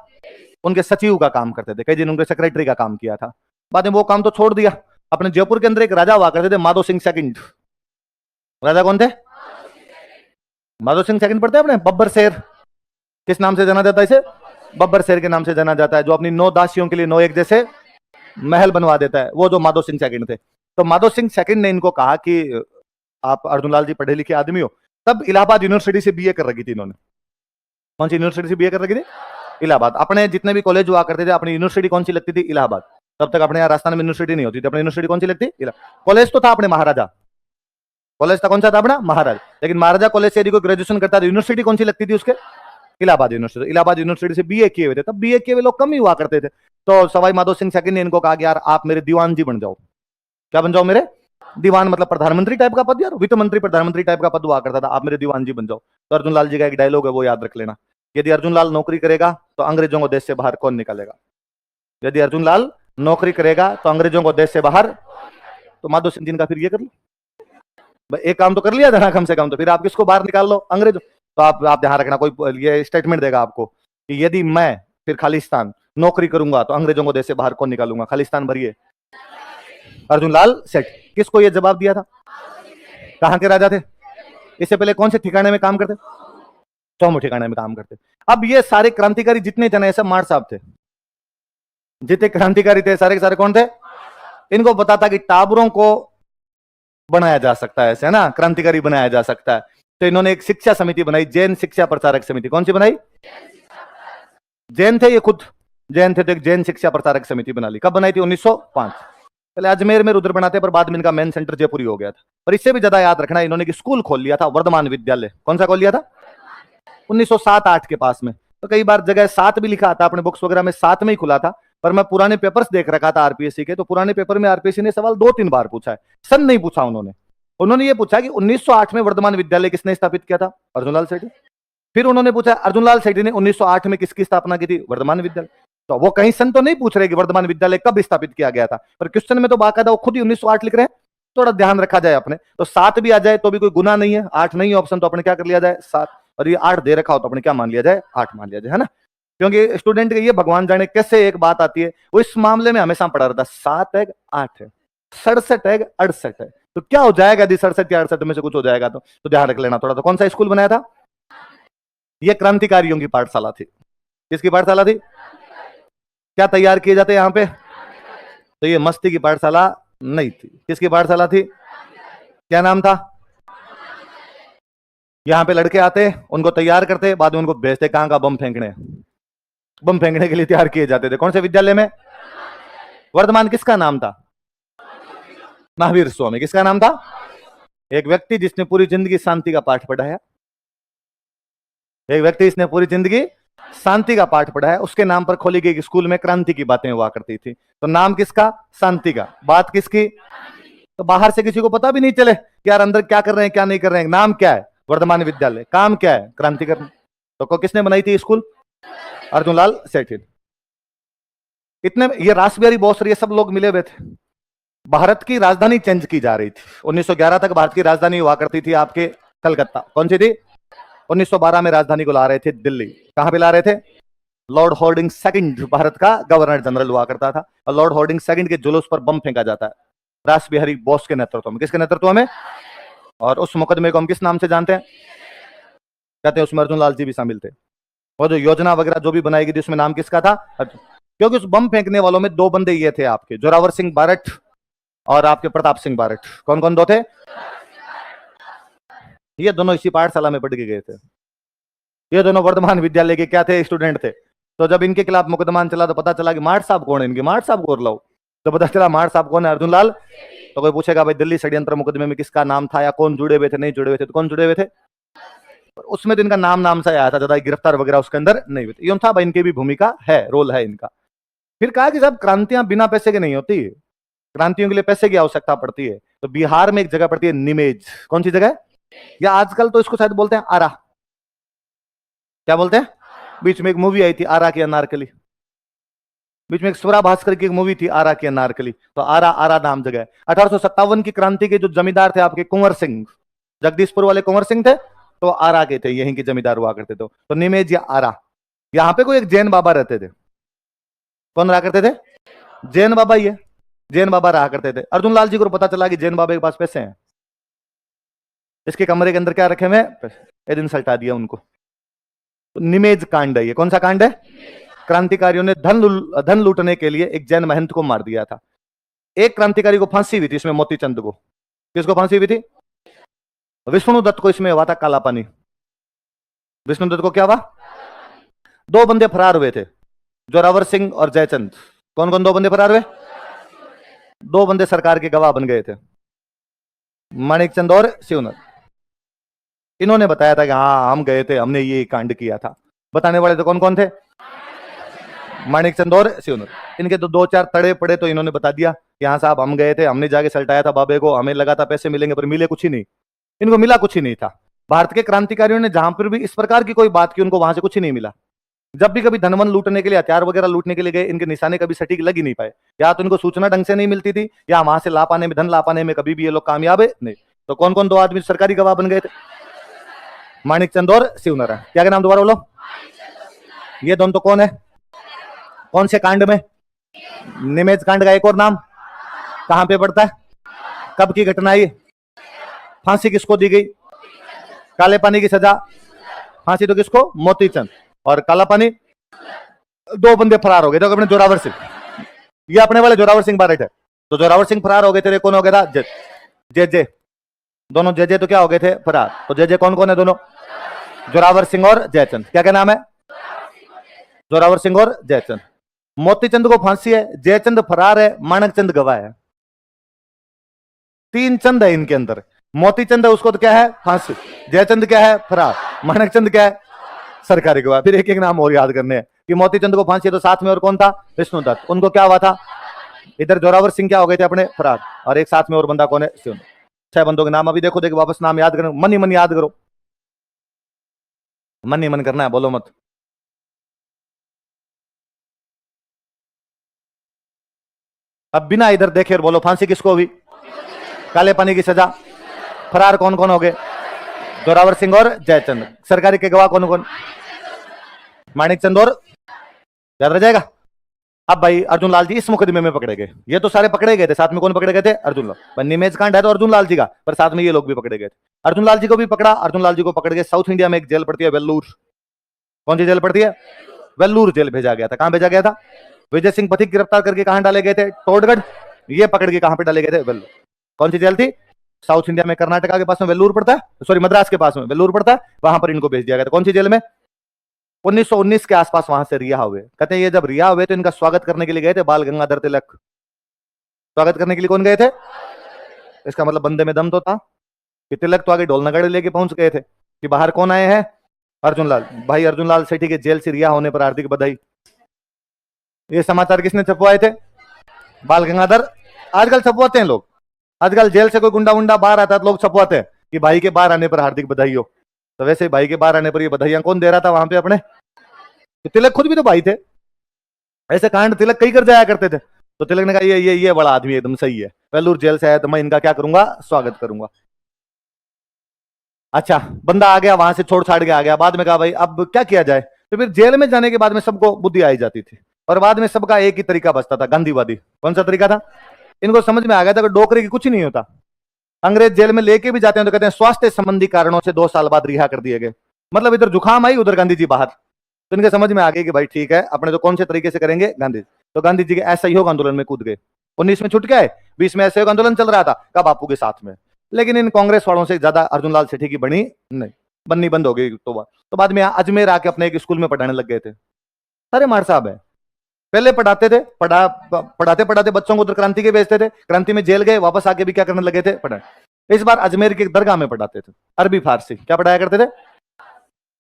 उनके सचिव का काम करते थे, कई दिन उनके सेक्रेटरी का काम किया था। बाद में वो काम तो छोड़ दिया। अपने जयपुर के अंदर एक राजा हुआ करते थे माधो सिंह सेकंड। राजा कौन थे, माधो सिंह सेकंड पढ़ते हैं अपने, बब्बर शेर। किस नाम से जाना जाता है इसे, बब्बर शेर के नाम से जाना जाता है, जो अपनी 9 दासियों के लिए 9 एक जैसे महल बनवा देता है, वो जो माधो सिंह सेकंड थे। तो माधो सिंह सेकंड ने इनको कहा कि आप अर्जुन लाल जी पढ़े लिखे आदमी हो। तब इलाहाबाद यूनिवर्सिटी से बीए कर रखी थी इन्होंने। कौन सी यूनिवर्सिटी से बीए कर रखी थी, इलाहाबाद। अपने जितने भी कॉलेज हुआ करते थे, अपनी यूनिवर्सिटी कौन सी लगती थी, इलाहाबाद। तब तक अपने यहाँ राजस्थान में यूनिवर्सिटी नहीं होती थी, अपनी यूनिवर्सिटी कौन सी लगती, कॉलेज तो था अपने महाराजा, कॉलेज था कौन सा था अपना, महाराज। लेकिन महाराजा कॉलेज से यदि कोई ग्रेजुएशन करता था, यूनिवर्सिटी कौन सी लगती थी उसके, इलाहाबाद यूनिवर्सिटी। इलाहाबाद यूनिवर्सिटी से बीए किए हुए थे, तब बीए किए हुए लोग कम ही हुआ करते थे। तो सवाई माधो सिंह सेकंड ने इनको कहा कि यार आप मेरे दीवान जी बन जाओ। क्या बन जाओ, मेरे दीवान, मतलब प्रधानमंत्री टाइप का पद, यार वित्त मंत्री प्रधानमंत्री टाइप का पद हुआ करता था, आप मेरे दीवान जी बन जाओ। तो अर्जुन लाल जी का एक डायलॉग है, वो याद रख लेना, यदि अर्जुन लाल नौकरी करेगा तो अंग्रेजों को देश से बाहर कौन निकालेगा, यदि अर्जुन लाल नौकरी करेगा तो अंग्रेजों को देश से बाहर। तो माधव सिंह जी का फिर ये कर लो, एक काम तो कर लिया था ना कम से कम, तो फिर आप किसको बाहर निकाल लो, अंग्रेज। तो आप ध्यान रखना, कोई ये स्टेटमेंट देगा आपको कि यदि मैं फिर खालिस्तान नौकरी करूंगा तो अंग्रेजों को देश से बाहर कौन निकालूंगा, खालिस्तान भरिए। अर्जुन लाल सेठ। किसको ये जवाब दिया था? कहां के राजा थे? इससे पहले कौन से ठिकाने में काम करते? चौमू ठिकाने में काम करते। अब ये सारे क्रांतिकारी जितने थे ना, सब मार साहब थे। जितने क्रांतिकारी थे सारे के सारे कौन थे? इनको पता था कि टाबरों को बनाया जा सकता है, ऐसे है ना, क्रांतिकारी बनाया जा सकता है। तो इन्होंने एक शिक्षा समिति बनाई, जैन शिक्षा प्रचारक समिति। कौन सी बनाई? जैन थे ये खुद, जैन थे तो एक जैन शिक्षा प्रचारक समिति बना ली। कब बनाई थी? 1905। पहले अजमेर में रुद्र बनाते, पर बाद में इनका मेन सेंटर जयपुर ही हो गया था। पर इससे भी ज्यादा याद रखना, इन्होंने एक स्कूल खोल लिया था, वर्धमान विद्यालय। कौन सा खोल लिया था? 1907-8 के पास में। तो कई बार जगह 7 भी लिखा था अपने बुक्स वगैरह में, 7 में ही खुला था। पर मैं पुराने पेपर्स देख रखा था आरपीएससी के, तो पुराने पेपर में आरपीएससी ने सवाल 2-3 बार पूछा है, सन नहीं पूछा उन्होंने ये पूछा कि 1908 में वर्धमान विद्यालय किसने स्थापित किया था? अर्जुनलाल सेठी। फिर उन्होंने पूछा अर्जुनलाल सेठी ने 1908 में किसकी स्थापना की थी? वर्धमान विद्यालय। तो वो कहीं सन तो नहीं पूछ रहे कि वर्धमान विद्यालय कब स्थापित किया गया था, पर क्वेश्चन में तो बाकायदा वो खुद ही 1908 लिख रहे हैं। थोड़ा ध्यान रखा जाए अपने, तो 7 भी आ जाए तो भी कोई गुना नहीं है, 8 नहीं है ऑप्शन तो अपने क्या कर लिया जाए? 7। और ये 8 दे रखा हो तो अपने क्या मान लिया जाए? 8 मान लिया जाए, है ना। क्योंकि स्टूडेंट के ये भगवान जाने कैसे एक बात आती है, वो इस मामले में हमेशा पढ़ा रहता है 7 है 8 है 67 है 68 है, तो क्या हो जाएगा यदि 67 या 68 में से कुछ हो जाएगा तो ध्यान रख लेना थोड़ा। तो कौन सा स्कूल बनाया था? ये क्रांतिकारियों की पाठशाला थी। किसकी पाठशाला थी? क्या तैयार किए जाते यहां पे? तो ये मस्ती की पाठशाला नहीं थी। किसकी पाठशाला थी? क्या नाम था? यहां पे लड़के आते, उनको तैयार करते, बाद में उनको भेजते कहां का? बम फेंकने। बम फेंकने के लिए तैयार किए जाते थे। कौन से विद्यालय में? वर्धमान। किसका नाम था? महावीर स्वामी। किसका नाम था? एक व्यक्ति जिसने पूरी जिंदगी शांति का पाठ पढ़ाया, एक व्यक्ति इसने पूरी जिंदगी शांति का पाठ पढ़ा है, उसके नाम पर खोली गई स्कूल में क्रांति की बातें हुआ करती थी। तो नाम किसका? शांति का। बात किसकी? तो बाहर से किसी को पता भी नहीं चले कि यार अंदर क्या कर रहे हैं क्या नहीं कर रहे हैं। नाम क्या है? वर्धमान विद्यालय। काम क्या है? क्रांति करना। तो किसने बनाई थी स्कूल? अर्जुनलाल सेठी। इतने ये रासबिहारी बोस और ये सब लोग मिले हुए थे। भारत की राजधानी चेंज की जा रही थी। 1911 तक भारत की राजधानी हुआ करती थी आपके कलकत्ता। कौन सी थी? 1912 में राजधानी को ला रहे थे दिल्ली। कहां पे ला रहे थे? लॉर्ड हार्डिंग सेकंड भारत का गवर्नर जनरल हुआ करता था, और लॉर्ड हार्डिंग सेकंड के जुलूस पर बम फेंका जाता है रासबिहारी बोस के नेतृत्व में। किसके नेतृत्व में? और उस मुकदमे को हम किस नाम से जानते हैं? कहते हैं उसमें अर्जुनलाल जी भी शामिल थे। और जो योजना वगैरह जो भी बनाई गई थी उसमें नाम किसका था? क्योंकि उस बम फेंकने वालों में 2 बंदे ये थे आपके, जोरावर सिंह बारठ और आपके प्रताप सिंह बारठ। कौन कौन 2 थे? ये दोनों इसी पाठशाला में पढ़ के गए थे। ये दोनों वर्धमान विद्यालय के क्या थे? स्टूडेंट थे। तो जब इनके खिलाफ मुकदमा चला तो पता चला कि मार्ट साहब कौन है इनके, मार्ट साहब को लाओ। तो पता चला मार्ट साहब कौन है? अर्जुनलाल। तो कोई पूछेगा भाई दिल्ली षड्यंत्र मुकदमे में किसका नाम था या कौन जुड़े हुए थे? नहीं जुड़े हुए थे। तो कौन जुड़े हुए थे? उसमें तो इनका नाम सा आया था, ज्यादा गिरफ्तार वगैरह उसके अंदर नहीं हुए थे। यूं था भाई इनकी भी भूमिका है, रोल है इनका। फिर कहा कि साहब क्रांतियां बिना पैसे के नहीं होती, क्रांतियों के लिए पैसे की आवश्यकता पड़ती है। तो बिहार में एक जगह पड़ती है निमेज। कौन सी जगह? या आजकल तो इसको शायद बोलते हैं आरा। क्या बोलते हैं? बीच में एक मूवी आई थी आरा की अनारकली, बीच में एक स्वरा भास्कर की एक मूवी थी आरा की अनारकली। तो आरा, आरा नाम जगह है। 1857 की क्रांति के जो जमींदार थे आपके कुंवर सिंह, जगदीशपुर वाले कुंवर सिंह थे, तो आरा के थे, यहीं के जमींदार हुआ करते थे। तो निमेज या आरा, यहां पे कोई एक जैन बाबा रहते थे। कौन रहा करते थे? जैन बाबा। ये जैन बाबा रहा करते थे। अर्जुनलाल जी को पता चला कि जैन बाबा के पास पैसे हैं, इसके कमरे के अंदर क्या रखे हुए? एक दिन सल्टा दिया उनको। तो निमेज कांड है ये। कौन सा कांड है? क्रांतिकारियों ने धन लूटने के लिए एक जैन महंत को मार दिया था। एक क्रांतिकारी को फांसी हुई थी इसमें, मोतीचंद को। किसको फांसी हुई थी? विष्णुदत्त को इसमें हुआ था काला पानी। विष्णुदत्त को क्या हुआ? 2 बंदे फरार हुए थे, जोरावर सिंह और जयचंद। कौन कौन 2 बंदे फरार हुए? 2 बंदे सरकार के गवाह बन गए थे, माणिकचंद और शिवनर। इन्होंने बताया था कि हाँ हम गए थे, हमने ये कांड किया था। बताने वाले तो कौन कौन थे? माणिकचंद और शिवनर। इनके तो 2-4 तड़े पड़े, तो इन्होंने बता दिया कि हाँ साहब हम गए थे, हमने जाके सल्टाया था बाबे को, हमें लगा था पैसे मिलेंगे, पर मिले कुछ ही नहीं। इनको मिला कुछ ही नहीं था। भारत के क्रांतिकारियों ने जहां पर भी इस प्रकार की कोई बात की, उनको वहां से कुछ ही नहीं मिला। जब भी कभी धनवन लूटने के लिए, हथियार वगैरह लूटने के लिए गए, इनके निशाने कभी सटीक लग ही नहीं पाए। या तो इनको सूचना ढंग से नहीं मिलती थी, या वहां से ला पाने में, धन ला पाने में कभी भी ये लोग कामयाब है नहीं। तो कौन कौन दो आदमी सरकारी गवाह बन गए थे? माणिक चंद और शिवनारायण। क्या नाम दोबारा बोलो? ये दोनों तो कौन है? कौन से कांड में? निमेज कांड का एक और नाम कहां पे पड़ता है? कब की घटना है? फांसी किसको दी गई? काले पानी की सजा, फांसी तो किसको? मोतीचंद। और काला पानी, दो बंदे फरार हो गए थे अपने जोरावर सिंह, ये अपने वाले जोरावर सिंह बारेट है। तो जोरावर सिंह फरार हो गए थे, कौन हो गया था? जे दोनों जे तो क्या हो गए थे? फरार। तो जे कौन कौन है? दोनों जोरावर सिंह और जयचंद। क्या क्या नाम है? जोरावर सिंह और जयचंद। मोतीचंद को फांसी है, जयचंद फरार है, माणक चंद गवाह है। तीन चंद है इनके अंदर। मोतीचंद है, उसको तो क्या है? फांसी। जयचंद क्या है? फरार। माणक चंद क्या है? सरकारी गवाह। फिर एक एक नाम और याद करने हैं कि मोतीचंद को फांसी, तो साथ में और कौन था? विष्णुदत्त। उनको क्या हुआ था? इधर जोरावर सिंह क्या हो गए थे अपने? फरार। और एक साथ में और बंदा कौन है? शिव। 6 बंदों के नाम अभी देखो, देखो वापस नाम याद करो, मन ही मन याद करो, मन ही मन करना है, बोलो मत। अब बिना इधर देखे बोलो, फांसी किसको हुई? काले पानी की सजा। फरार कौन कौन हो गए? जोरावर सिंह और जयचंद। सरकारी के गवाह कौन कौन? माणिक चंद और, याद रह जाएगा। अब भाई अर्जुन लाल जी इस मुकदमे में पकड़े गए। ये तो सारे पकड़े गए थे, साथ में कौन पकड़े गए थे? अर्जुन लाल। निमेज कांड है तो अर्जुन लाल जी का, पर साथ में ये लोग भी पकड़े गए थे। अर्जुन लाल जी को भी पकड़ा। अर्जुन लाल जी को पकड़ के साउथ इंडिया में एक जेल पड़ती है वेल्लूर। कौन सी जेल पड़ती है? वेल्लूर जेल भेजा गया था। कहां भेजा गया था? विजय सिंह पथिक गिरफ्तार करके कहां डाले गए थे? टोडगढ़। ये पकड़ के कहां पे डाले गए थे? वेल्लूर। कौन सी जेल थी? साउथ इंडिया में, कर्नाटका के पास में वेल्लूर पड़ता है, सॉरी मद्रास के पास में वेल्लूर पड़ता है, वहां पर इनको भेज दिया गया था। कौन सी जेल में? 1919 के आसपास वहां से रिहा हुए। कहते हैं ये जब रिहा हुए तो इनका स्वागत करने के लिए गए थे बाल गंगाधर तिलक। स्वागत करने के लिए कौन गए थे? इसका मतलब बंदे में दम तो था कि तिलक तो आगे ढोल नगाड़े लेके पहुंच गए थे कि बाहर कौन आए हैं? अर्जुन लाल। भाई अर्जुन लाल सेठी के जेल से रिहा होने पर हार्दिक बधाई। ये समाचार किसने छपवाए थे? बाल गंगाधर। आजकल छपवाते हैं लोग, आजकल जेल से कोई गुंडा वुंडा बाहर आता है तो लोग छपवाते हैं कि भाई के बाहर आने पर हार्दिक बधाई हो। तो वैसे भाई के बाहर आने पर ये बधाइयां कौन दे रहा था वहां पे अपने? तो तिलक खुद भी तो भाई थे। ऐसे कांड तिलक कई कर जाया करते थे। तो तिलक ने कहा ये बड़ा आदमी एकदम सही है, वेल्लूर जेल से आया तो मैं इनका क्या करूंगा? स्वागत करूंगा। अच्छा, बंदा आ गया वहां से, छोड़ छाड़ के आ गया। बाद में कहा भाई अब क्या किया जाए? तो फिर जेल में जाने के बाद में सबको बुद्धि आई जाती थी, और बाद में सबका एक ही तरीका बचता था, गांधीवादी। कौन सा तरीका था? इनको समझ में आ गया था कि डोकरे की कुछ नहीं होता। अंग्रेज जेल में लेके भी जाते हैं तो कहते हैं स्वास्थ्य संबंधी कारणों से 2 साल बाद रिहा कर दिए गए। मतलब इधर जुकाम आई, उधर गांधी जी बाहर। तो इनके समझ में आ गई कि भाई ठीक है, अपने तो कौन से तरीके से करेंगे? गांधी। तो गांधी जी के असहयोग आंदोलन में कूद गए। 19 में छूट गए, 20 में असहयोग आंदोलन चल रहा था का बापू के साथ में। लेकिन इन कांग्रेस वालों से ज्यादा अर्जुन लाल सेठी की बनी नहीं, बननी बंद हो गई। तो बाद में अजमेर आके अपने एक स्कूल में पढ़ाने लग गए थे। सारे मार साहब है, पहले पढ़ाते थे, पढ़ाते पढ़ाते बच्चों को उधर क्रांति के भेजते थे, क्रांति में जेल गए, वापस आके भी क्या करने लगे थे? पढ़ाए। इस बार अजमेर की एक दरगाह में पढ़ाते थे, अरबी फारसी। क्या पढ़ाया करते थे?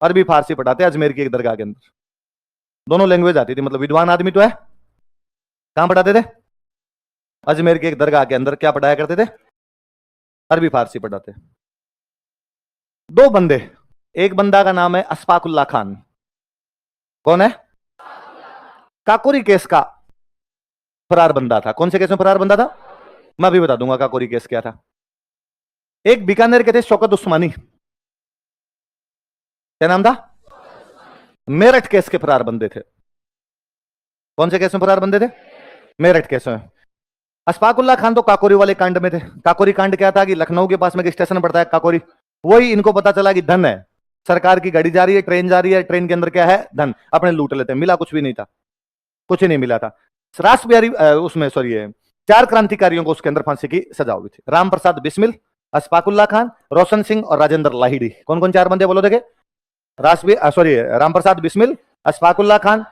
अरबी फारसी पढ़ाते अजमेर की एक दरगाह के अंदर। दोनों लैंग्वेज आती थी, मतलब विद्वान आदमी तो है। कहां पढ़ाते थे? अजमेर की एक दरगाह के अंदर। क्या पढ़ाया करते थे? अरबी फारसी पढ़ाते। 2 बंदे, एक बंदा का नाम है अशफाकुल्ला खान। कौन है? काकोरी केस का फरार बंदा था। कौन से केस में फरार बंदा था? मैं अभी बता दूंगा काकोरी केस क्या था। एक बीकानेर के थे शौकत उस्मानी। क्या नाम था? मेरठ केस के फरार बंदे थे। कौन से केस में फरार बंदे थे? मेरठ केस में। अशफाकुल्ला खान तो काकोरी वाले कांड में थे। काकोरी कांड क्या था कि लखनऊ के पास में एक स्टेशन पड़ता है काकोरी, वही इनको पता चला कि धन है, सरकार की गाड़ी जा रही है, ट्रेन जा रही है, ट्रेन के अंदर क्या है? धन। अपने लूट लेते हैं। मिला कुछ भी नहीं था, कुछ ही नहीं मिला था। रास बिहारी उसमें, सॉरी, 4 क्रांतिकारियों को उसके अंदर फांसी की सजा हुई थी। राम प्रसाद बिस्मिल, अशफाकुल्ला खान, रोशन सिंह और राजेंद्र लाहिड़ी। कौन कौन 4 बंदे बोलो देखे? राम प्रसाद बिस्मिल, अशफाकुल्ला खान,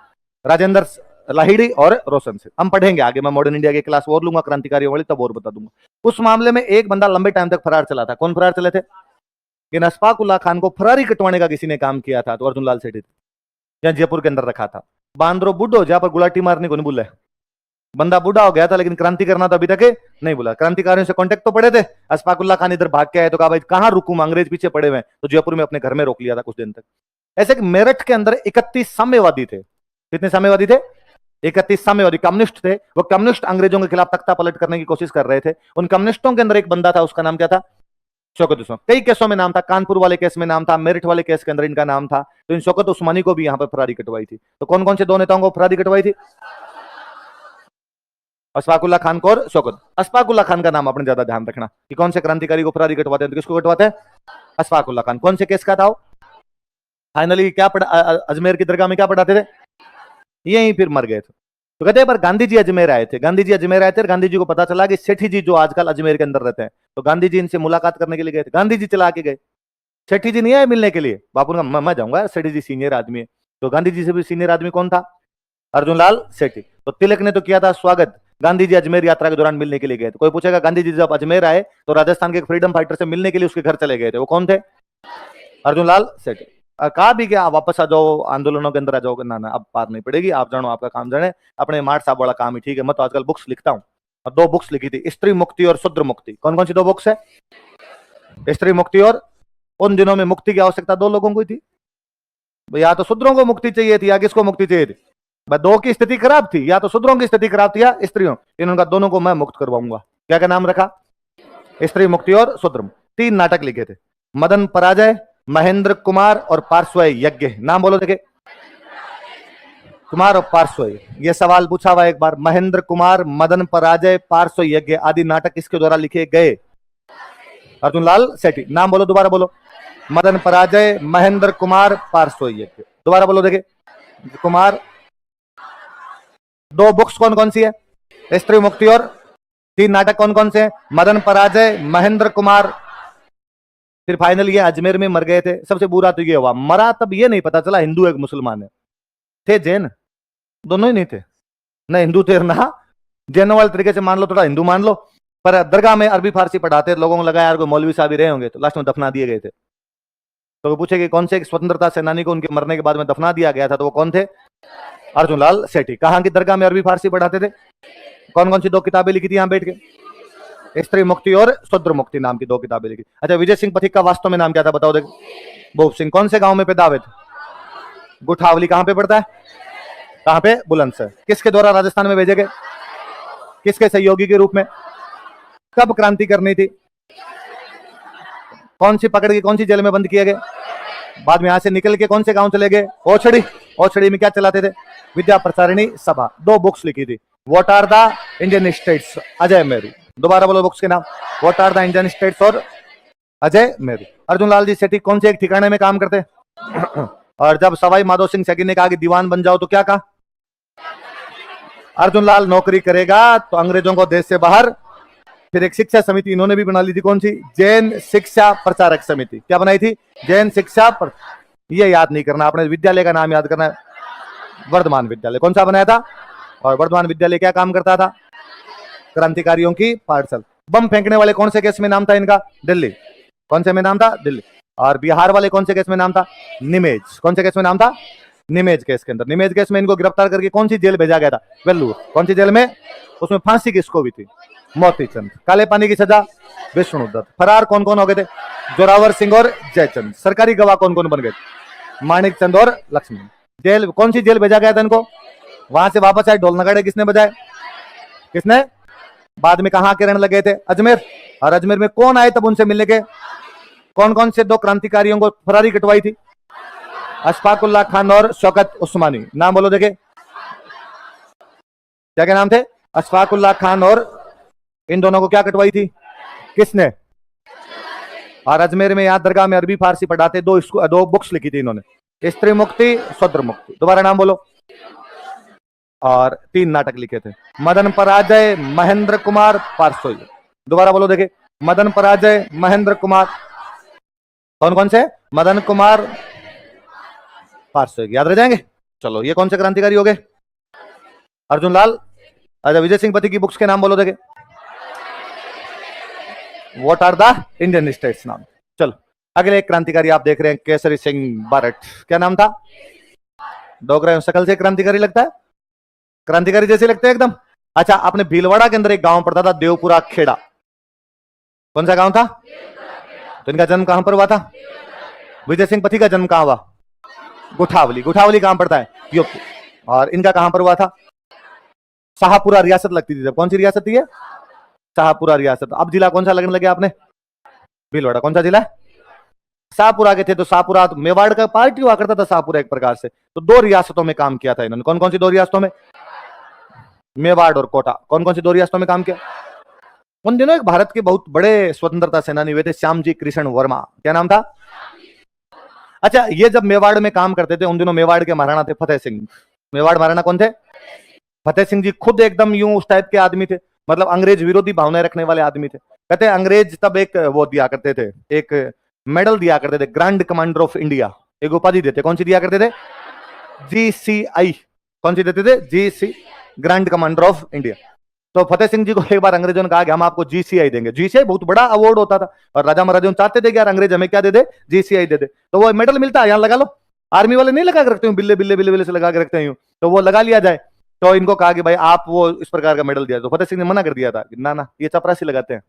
राजेंद्र लाहिड़ी और रोशन सिंह। हम पढ़ेंगे आगे, मैं मॉडर्न इंडिया की क्लास और लूंगा क्रांतिकारियों वाली, तब और बता दूंगा। उस मामले में एक बंदा लंबे टाइम तक फरार चला था। कौन फरार चले थे? कि अशफाकुल्ला खान को फरारी कटवाने का किसी ने काम किया था, तो अर्जुन लाल सेठी जहां जयपुर के अंदर रखा था। बांद्रो बुड्ढो, जहां पर गुलाटी मारने को नहीं बोला। बंदा बूढ़ा हो गया था लेकिन क्रांति करना तो अभी तक नहीं बोला। क्रांतिकारियों से कांटेक्ट तो पड़े थे। अशफाकुल्ला खान इधर भाग के आए तो कहा भाई कहां रुकूं, अंग्रेज पीछे पड़े हुए हैं। तो जयपुर में अपने घर में रोक लिया था कुछ दिन तक। ऐसे कि मेरठ के अंदर 31 साम्यवादी थे। कितने साम्यवादी थे? 31 साम्यवादी कम्युनिस्ट थे। वो कम्युनिस्ट अंग्रेजों के खिलाफ तख्ता पलट करने की कोशिश कर रहे थे। उन कम्युनिस्टों के अंदर एक बंदा था, उसका नाम क्या था? शौकत उस्मानी। कई केसों में नाम था, कानपुर वाले केस में नाम था, मेरठ वाले केस के अंदर इनका नाम था। तो इन शौकत उस्मानी को भी यहां पर फरारी कटवाई थी। तो कौन कौन से दो नेताओं को फरारी कटवाई थी? अशफाकुल्ला खान को और शौकत। अशफाकुल्ला खान का नाम आपने ज्यादा ध्यान रखना कि कौन से क्रांतिकारी को फरारी कटवाते हैं। तो किसको कटवाते हैं? अशफाकुल्ला खान। कौन से केस का था? फाइनली क्या पढ़ा? अजमेर की दरगाह में क्या पढ़ाते थे? यहीं फिर मर गए थे। तो कहते हैं पर गांधी जी अजमेर आए थे। गांधी जी अजमेर आए थे और गांधी जी को पता चला कि सेठी जी जो आजकल अजमेर के अंदर रहते हैं, तो गांधी जी इनसे मुलाकात करने के लिए गए थे। गांधी जी चला के गए, सेठी जी नहीं आए मिलने के लिए। बापू ने कहा मैं जाऊंगा, सेठी जी सीनियर आदमी है। तो गांधी जी से भी सीनियर आदमी कौन था? अर्जुन लाल सेठी। तो तिलक ने तो किया था स्वागत। गांधी जी अजमेर यात्रा के दौरान मिलने के लिए गए थे। कोई पूछेगा गांधी जी जब अजमेर आए तो राजस्थान के फ्रीडम फाइटर से मिलने के लिए उसके घर चले गए थे, वो कौन थे? अर्जुन लाल सेठी। कहा भी क्या वापस आ जाओ, आंदोलनों के अंदर आ जाओगे? ना ना, अब बात नहीं पड़ेगी, आप जानो, आपका काम जाने। अपने मार्ट साहब वाला काम ही ठीक है। मैं तो आजकल बुक्स लिखता हूँ, और 2 बुक्स लिखी थी, स्त्री मुक्ति और शूद्र मुक्ति। कौन कौन सी 2 बुक्स है? स्त्री मुक्ति और उन दिनों में मुक्ति की आवश्यकता 2 लोगों को थी, या तो शूद्रों को मुक्ति चाहिए थी या किसको मुक्ति चाहिए थी? 2 की स्थिति खराब थी, या तो शूद्रों की स्थिति खराब थी या स्त्रियों। इन्होंने दोनों को मैं मुक्त करवाऊंगा। क्या क्या नाम रखा? स्त्री मुक्ति और शूद्र मुक्ति। 3 नाटक लिखे थे, मदन पराजय, महेंद्र कुमार और पार्श्वय यज्ञ। नाम बोलो देखे, कुमार और पार्श्वय। ये सवाल पूछा हुआ एक बार। महेंद्र कुमार, मदन पराजय, पार्श्वय यज्ञ आदि नाटक किसके द्वारा लिखे गए? अर्जुन लाल सेठी। नाम बोलो, दोबारा बोलो। मदन पराजय, महेंद्र कुमार, पार्श्वय यज्ञ। दोबारा बोलो देखे, कुमार। 2 बुक्स कौन कौन सी है? स्त्री मुक्ति और 3 नाटक कौन कौन से हैं? मदन पराजय, महेंद्र कुमार। फिर फाइनल ये अजमेर में मर गए थे। सबसे बुरा तो ये हुआ, मरा तब ये नहीं पता चला हिंदू है कि मुसलमान है। थे जैन, दोनों ही नहीं थे, ना हिंदू थे ना जैनों वाले तरीके से मान लो, थोड़ा हिंदू मान लो, पर दरगाह में अरबी फारसी पढ़ाते, लोगों को लगा यार कोई मौलवी साहब ही रहे होंगे, तो लास्ट में दफना दिए गए थे। तो पूछे कि कौन से स्वतंत्रता सेनानी को उनके मरने के बाद में दफना दिया गया था, तो वो कौन थे? अर्जुन लाल सेठी। कहां की दरगाह में अरबी फारसी पढ़ाते थे? कौन कौन सी 2 किताबें लिखी थी यहां बैठ के? स्त्री मुक्ति और शूद्र मुक्ति नाम की 2 किताबें लिखी। अच्छा, विजय सिंह पथिक का वास्तव में नाम क्या था बताओ देखो? भूप सिंह। कौन से गांव में पैदा हुए थे? गुठावली। कहां पे पड़ता है? कहां पे? बुलंदशहर। किसके द्वारा राजस्थान में भेजे गए? किसके सहयोगी के रूप में? कब क्रांति करनी थी? कौन सी पकड़ के कौन सी जेल में बंद किए गए? बाद में यहां से निकल के कौन से गांव चले गए? ओछड़ी। ओछड़ी में क्या चलाते थे? विद्या प्रचारिणी सभा। 2 बुक्स लिखी थी, what are the Indian states, Ajay Meru. दोबारा बोलो बुक्स के नाम, what are the Indian states और अजय मेरू। अर्जुन लाल जी सेठी कौन से एक ठिकाने में काम करते? और जब सवाई माधो सिंह सेठी ने कहा कि दीवान बन जाओ, तो क्या कहा? अर्जुन लाल नौकरी करेगा तो अंग्रेजों को देश से बाहर। फिर एक शिक्षा समिति इन्होंने भी बना ली थी, कौन सी? जैन शिक्षा प्रचारक समिति। क्या बनाई थी? जैन शिक्षा ये याद नहीं करना आपने, विद्यालय का नाम याद करना है, वर्धमान विद्यालय। कौन सा बनाया था? और वर्धमान विद्यालय क्या काम करता था? क्रांतिकारियों की पाठशाला। बम फेंकने वाले कौन से केस में नाम था इनका? दिल्ली। कौन से में नाम था? दिल्ली। और बिहार वाले कौन से केस में नाम था? निमेज। कौन से केस में नाम था? निमेज केस के अंदर। निमेज केस में इनको गिरफ्तार करके कौन सी जेल भेजा गया था? वेल्लूर। कौन सी जेल में? उसमें फांसी किसको भी थी? मोती चंद। काले पानी की सजा? विष्णुदत्त। फरार कौन कौन हो गए थे? जोरावर सिंह और जयचंद। सरकारी गवाह कौन कौन बन गए? माणिक चंद और लक्ष्मण। जेल कौन सी जेल भेजा गया था इनको? वहां से वापस आए, ढोल नगाड़े किसने बजाए? किसने? बाद में कहां के रहने लगे थे? अजमेर। और अजमेर में कौन आए तब उनसे मिलने के? कौन कौन से 2 क्रांतिकारियों को फरारी कटवाई थी? अशफाकुल्ला खान और शौकत उस्मानी। नाम बोलो देखे, क्या क्या नाम थे? अशफाकुल्ला खान और इन दोनों को क्या कटवाई थी? किसने? और अजमेर में यहां दरगाह में अरबी फारसी पढ़ाते। 2 बुक्स लिखी थी इन्होंने, स्त्री मुक्ति, शूद्र मुक्ति। दोबारा नाम बोलो। और 3 नाटक लिखे थे, मदन पराजय, महेंद्र कुमार, पार्श्वय। दोबारा बोलो देखे, मदन पराजय, महेंद्र कुमार। कौन कौन से? मदन कुमार, पार्श्वय। याद रह जाएंगे? चलो, ये कौन से क्रांतिकारी हो गए? अर्जुन लाल। अच्छा, विजय सिंह पति की बुक्स के नाम बोलो देखे, what are the Indian states नाम। चलो, अगले एक क्रांतिकारी आप देख रहे हैं, केसरी सिंह बारट। क्या नाम था? डोगरा शकल से क्रांतिकारी लगता है, क्रांतिकारी जैसे लगते हैं एकदम। अच्छा, आपने भीलवाड़ा के अंदर एक गांव पड़ता था, देवपुरा खेड़ा। कौन सा गांव था? तो इनका जन्म कहां पर हुआ था? विजय सिंह पति का जन्म कहां हुआ? गुठावली। गुठावली कहां पड़ता है? यूपी। और इनका कहां पर हुआ था? शाहपुरा रियासत लगती थी। कौन सी रियासत थी ये? शाहपुरा रियासत। अब जिला कौन सा लगने लगे आपने? भीलवाड़ा। कौन सा जिला? शाहपुरा के थे तो शाहपुरा तो मेवाड़ का पार्टी हुआ करता था शाहपुरा एक प्रकार से। तो दो रियासतों में काम किया था इन्होंने। कौन कौन सी दो रियासतों में? मेवाड़ और कोटा। कौन कौन सी दो रियासतों में काम किया? उन दिनों एक भारत के बहुत बड़े स्वतंत्रता सेनानी हुए थे, श्यामजी कृष्ण वर्मा। क्या नाम था? अच्छा, ये जब मेवाड़ में काम करते थे उन दिनों मेवाड़ के महाराणा थे फतेह सिंह। मेवाड़ महाराणा कौन थे? फतेह सिंह जी खुद एकदम यूं उस टाइप के आदमी थे, मतलब अंग्रेज विरोधी भावनाएं रखने वाले आदमी थे। कहते हैं अंग्रेज तब एक वो दिया करते थे, एक मेडल दिया करते थे, ग्रैंड कमांडर ऑफ इंडिया, एक उपाधि देते। कौन सी दिया करते थे? GCI। कौन सी देते थे? GC, grand commander of India. तो फतेह सिंह जी को एक बार अंग्रेजों ने कहा कि हम आपको GCI देंगे। GCI बहुत बड़ा अवार्ड होता था और राजा महाराजा चाहते थे कि यार अंग्रेज हमें क्या दे दे? GCI दे दे। तो वो मेडल मिलता है, यहाँ लगा लो। आर्मी वाले नहीं लगा के रखते हैं, बिल्ले बिल्ले बिल्ले बिल्ले से लगा के रखते हैं, तो वो लगा लिया जाए। तो इनको कहा कि भाई आप वो इस प्रकार का मेडल दिया। तो फतेह सिंह ने मना कर दिया था कि ना ना, ये चपरासी लगाते हैं,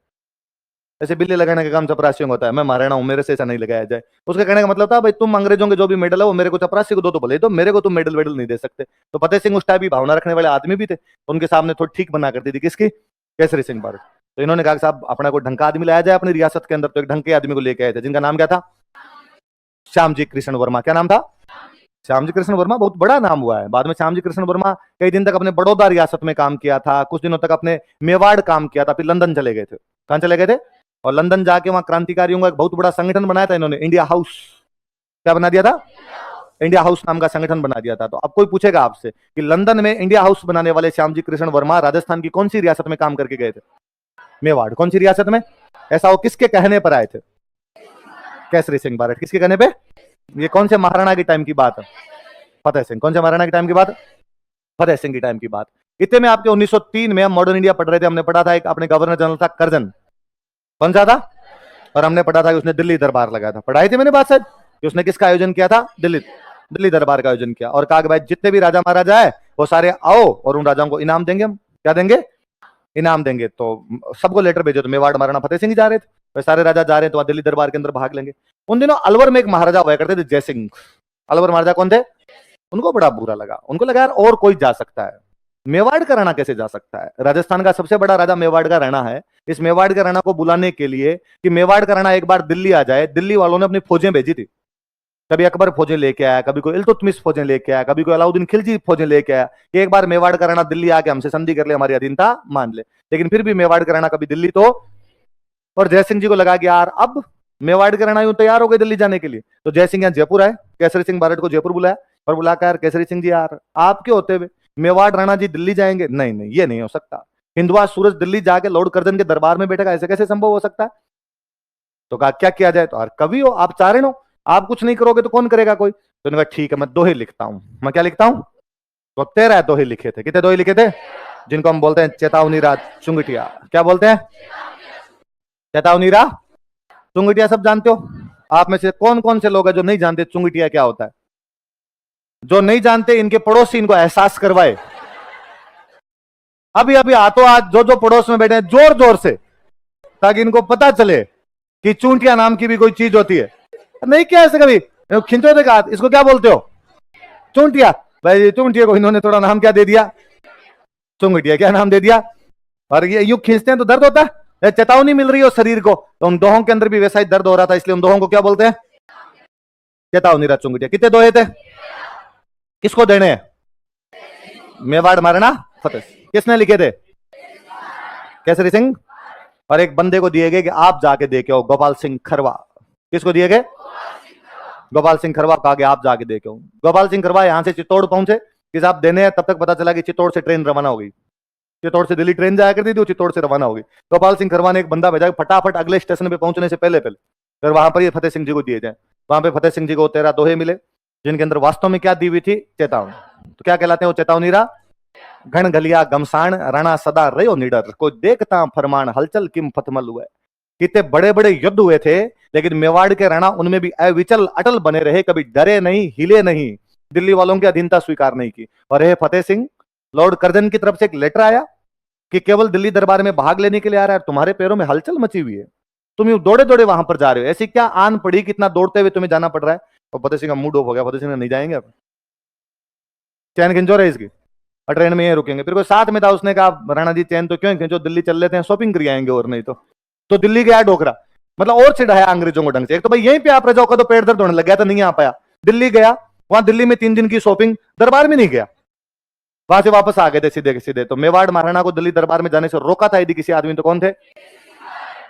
ऐसे बिल्ले लगाने का काम चपरासियों का होता है, मैं महाराणा हूं, मेरे से ऐसा नहीं लगाया जाए। उसके कहने का मतलब था भाई तुम अंग्रेजों के जो भी मेडल है वो मेरे को चपरासी को दो तो भले, तो मेरे को तुम मेडल वेडल नहीं दे सकते। तो फतेह सिंह उस टाइप की भावना रखने वाले आदमी भी थे, तो उनके सामने थोड़ी ठीक बना करती थी। किसकी? केसरी सिंह भारत। तो इन्होंने कहा साहब अपना कोई ढंग का आदमी लाया जाए अपनी रियासत के अंदर। तो एक ढंग के आदमी को लेके आए थे, जिनका नाम क्या था? श्यामजी कृष्ण वर्मा। क्या नाम था? श्यामजी कृष्ण वर्मा। बहुत बड़ा नाम हुआ है बाद में। श्यामजी कृष्ण वर्मा कई दिन तक अपने बड़ौदा रियासत में काम किया था, कुछ दिनों तक अपने मेवाड़ काम किया था, फिर लंदन चले गए थे। कहां चले गए थे? और लंदन जाके वहां क्रांतिकारियों का एक बहुत बड़ा संगठन बनाया था इन्होंने, इंडिया हाउस। क्या बना दिया था? इंडिया हाउस नाम का संगठन बना दिया था। तो अब कोई पूछेगा आपसे कि लंदन में इंडिया हाउस बनाने वाले श्यामजी कृष्ण वर्मा राजस्थान की कौन सी रियासत में काम करके गए थे? मेवाड़। कौन सी रियासत में? ऐसा वो किसके कहने पर आए थे? केसरी सिंह भारत। किसके कहने पे? ये कौन से महाराणा के टाइम की बात है? फतेह सिंह। कौन से महाराणा के टाइम की बात? फतेह सिंह के टाइम की बात। इतने में आपके 1903 में हम मॉडर्न इंडिया पढ़ रहे थे, हमने पढ़ा था एक अपने गवर्नर जनरल था करजन। कौन सा था? और हमने पढ़ा था कि उसने दिल्ली दरबार लगाया था। पढ़ाई थी मैंने बात शायद कि उसने किसका आयोजन किया था? दिल्ली दरबार का आयोजन किया और कहा कि भाई जितने भी राजा महाराजा है वो सारे आओ और उन राजाओं को इनाम देंगे। हम क्या देंगे? इनाम देंगे। तो सबको लेटर भेजो। तो मेवाड़ महाराणा फतेह सिंह जा रहे थे, सारे राजा जा रहे हैं तो दिल्ली दरबार के अंदर भाग लेंगे। उन दिनों अलवर में एक महाराजा हुआ करते थे, जय सिंह। अलवर महाराजा कौन थे? उनको बड़ा बुरा लगा, उनको लगा यार और कोई जा सकता है, मेवाड़ का राणा कैसे जा सकता है? राजस्थान का सबसे बड़ा राजा मेवाड़ का राणा है। इस मेवाड़ के राणा को बुलाने के लिए कि मेवाड़ का राणा एक बार दिल्ली आ जाए, दिल्ली वालों ने अपनी फौजें भेजी थी। कभी अकबर फौजें लेके आया, कभी कोई इल्तुतमिश फौजें लेके आया, कभी कोई अलाउद्दीन खिलजी फौजें लेके आया कि एक बार मेवाड़ का राणा दिल्ली आके हमसे संधि कर ले, हमारी अधीनता मान ले। लेकिन फिर भी मेवाड़ का राणा कभी दिल्ली तो, और जयसिंह जी को लगा कि यार अब मेवाड़ के राणा यूं तैयार हो गए दिल्ली जाने के लिए। तो जयसिंह यहाँ जयपुर आए, केसरी सिंह भारत को जयपुर बुलाया और बुलाकर यार केसरी सिंह जी यार आपके होते हुए मेवाड़ राणा जी दिल्ली जाएंगे? नहीं नहीं, ये नहीं हो सकता। हिंदुआ सूरज दिल्ली जाके लॉर्ड कर्जन के दरबार में बैठेगा, ऐसे कैसे संभव हो सकता है? तो कहा क्या किया जाए? तो यार कवि हो आप, चारण हो, आप कुछ नहीं करोगे तो कौन करेगा कोई? तो उन्होंने कहा ठीक है मैं दोहे लिखता हूं। मैं क्या लिखता हूं? तो 13 दोहे लिखे थे। कितने दोहे लिखे थे? जिनको हम बोलते हैं चेतावनी राज चुंगटिया। क्या बोलते हैं? चेतावनी रा चुंगटिया। सब जानते हो? आप में से कौन कौन से लोग हैं जो नहीं जानते चुंगटिया क्या होता है? जो नहीं जानते इनके पड़ोसी इनको एहसास करवाए। अभी अभी हाथों हाथ जो जो पड़ोस में बैठे हैं जोर जोर से, ताकि इनको पता चले कि चूंटिया नाम की भी कोई चीज होती है। नहीं क्या ऐसे कभी खिंचो देखा हाथ, इसको क्या बोलते हो? चूंटिया। भाई चूंटिया को इन्होंने थोड़ा नाम क्या दे दिया? चुंगटिया। क्या नाम दे दिया? और ये यूं खींचते हैं तो दर्द होता है, चेतावनी मिल रही हो शरीर को, तो उन दोहों के अंदर भी वैसा ही दर्द हो रहा था, इसलिए उन दोहों को क्या बोलते हैं? चेतावनी राज चुंगटिया। कितने दोहे थे? किसको देने हैं? मेवाड़ महाराणा फतेह। किसने लिखे थे? केसरी सिंह। और एक बंदे को दिए गए कि आप जाके देखे हो, गोपाल सिंह खरवा। किसको दिए गए? गोपाल सिंह खरवा कहा कि आप जाके देखे हो। गोपाल सिंह खरवा यहां से चित्तौड़ पहुंचे कि साहब देने हैं, तब तक पता चला कि चित्तौड़ से ट्रेन रवाना हो गई। चित्तौड़ से दिल्ली ट्रेन जाया करती थी, वो चित्तौड़ से रवाना हो गई। गोपाल सिंह खरवा ने एक बंदा भेजा फटाफट अगले स्टेशन पे पहुंचने से पहले फिर वहां पर ये फतेह सिंह जी को दिए जाए। वहां पे फतेह सिंह जी को 13 दोहे मिले, जिनके अंदर वास्तव में क्या दी हुई थी? चेतावनी। तो क्या कहलाते हैं वो चेतावनी रा? घन घलिया गमसाण राणा सदा रहो निडर, कोई देखता फरमान हलचल किम फतमल हुए। कितने बड़े बड़े युद्ध हुए थे, लेकिन मेवाड़ के राणा उनमें भी अविचल अटल बने रहे, कभी डरे नहीं, हिले नहीं, दिल्ली वालों की अधीनता स्वीकार नहीं की। और हे फतेह सिंह, लॉर्ड कर्जन की तरफ से एक लेटर आया कि केवल दिल्ली दरबार में भाग लेने के लिए आ रहा है, तुम्हारे पैरों में हलचल मची हुई है, तुम यूं दौड़े दौड़े वहां पर जा रहे हो, ऐसी क्या आन पड़ी कि इतना दौड़ते हुए तुम्हें जाना पड़ रहा है? और फतेह सिंह का मूड ऑफ हो गया, फतेह सिंह नहीं जाएंगे अब, चैन खिंचो रहे इसकी और ट्रेन में ये रुकेंगे। फिर कोई साथ में था, उसने कहा राणा जी चैन तो क्यों खिंचो, दिल्ली चल लेते हैं, शॉपिंग कर आएंगे और नहीं तो दिल्ली गया डोकरा, मतलब और चिढ़ाया अंग्रेजों को ढंग से। एक तो भाई यहीं पे आप रह जाओ का तो पेट दर्द होने लग गया, तो नहीं आ पाया, दिल्ली गया, वहां दिल्ली में 3 दिन की शॉपिंग, दरबार में नहीं गया, वहां से वापस आ गए थे सीधे सीधे। तो मेवाड़ महाराणा को दिल्ली दरबार में जाने से रोका था यदि किसी आदमी, तो कौन थे?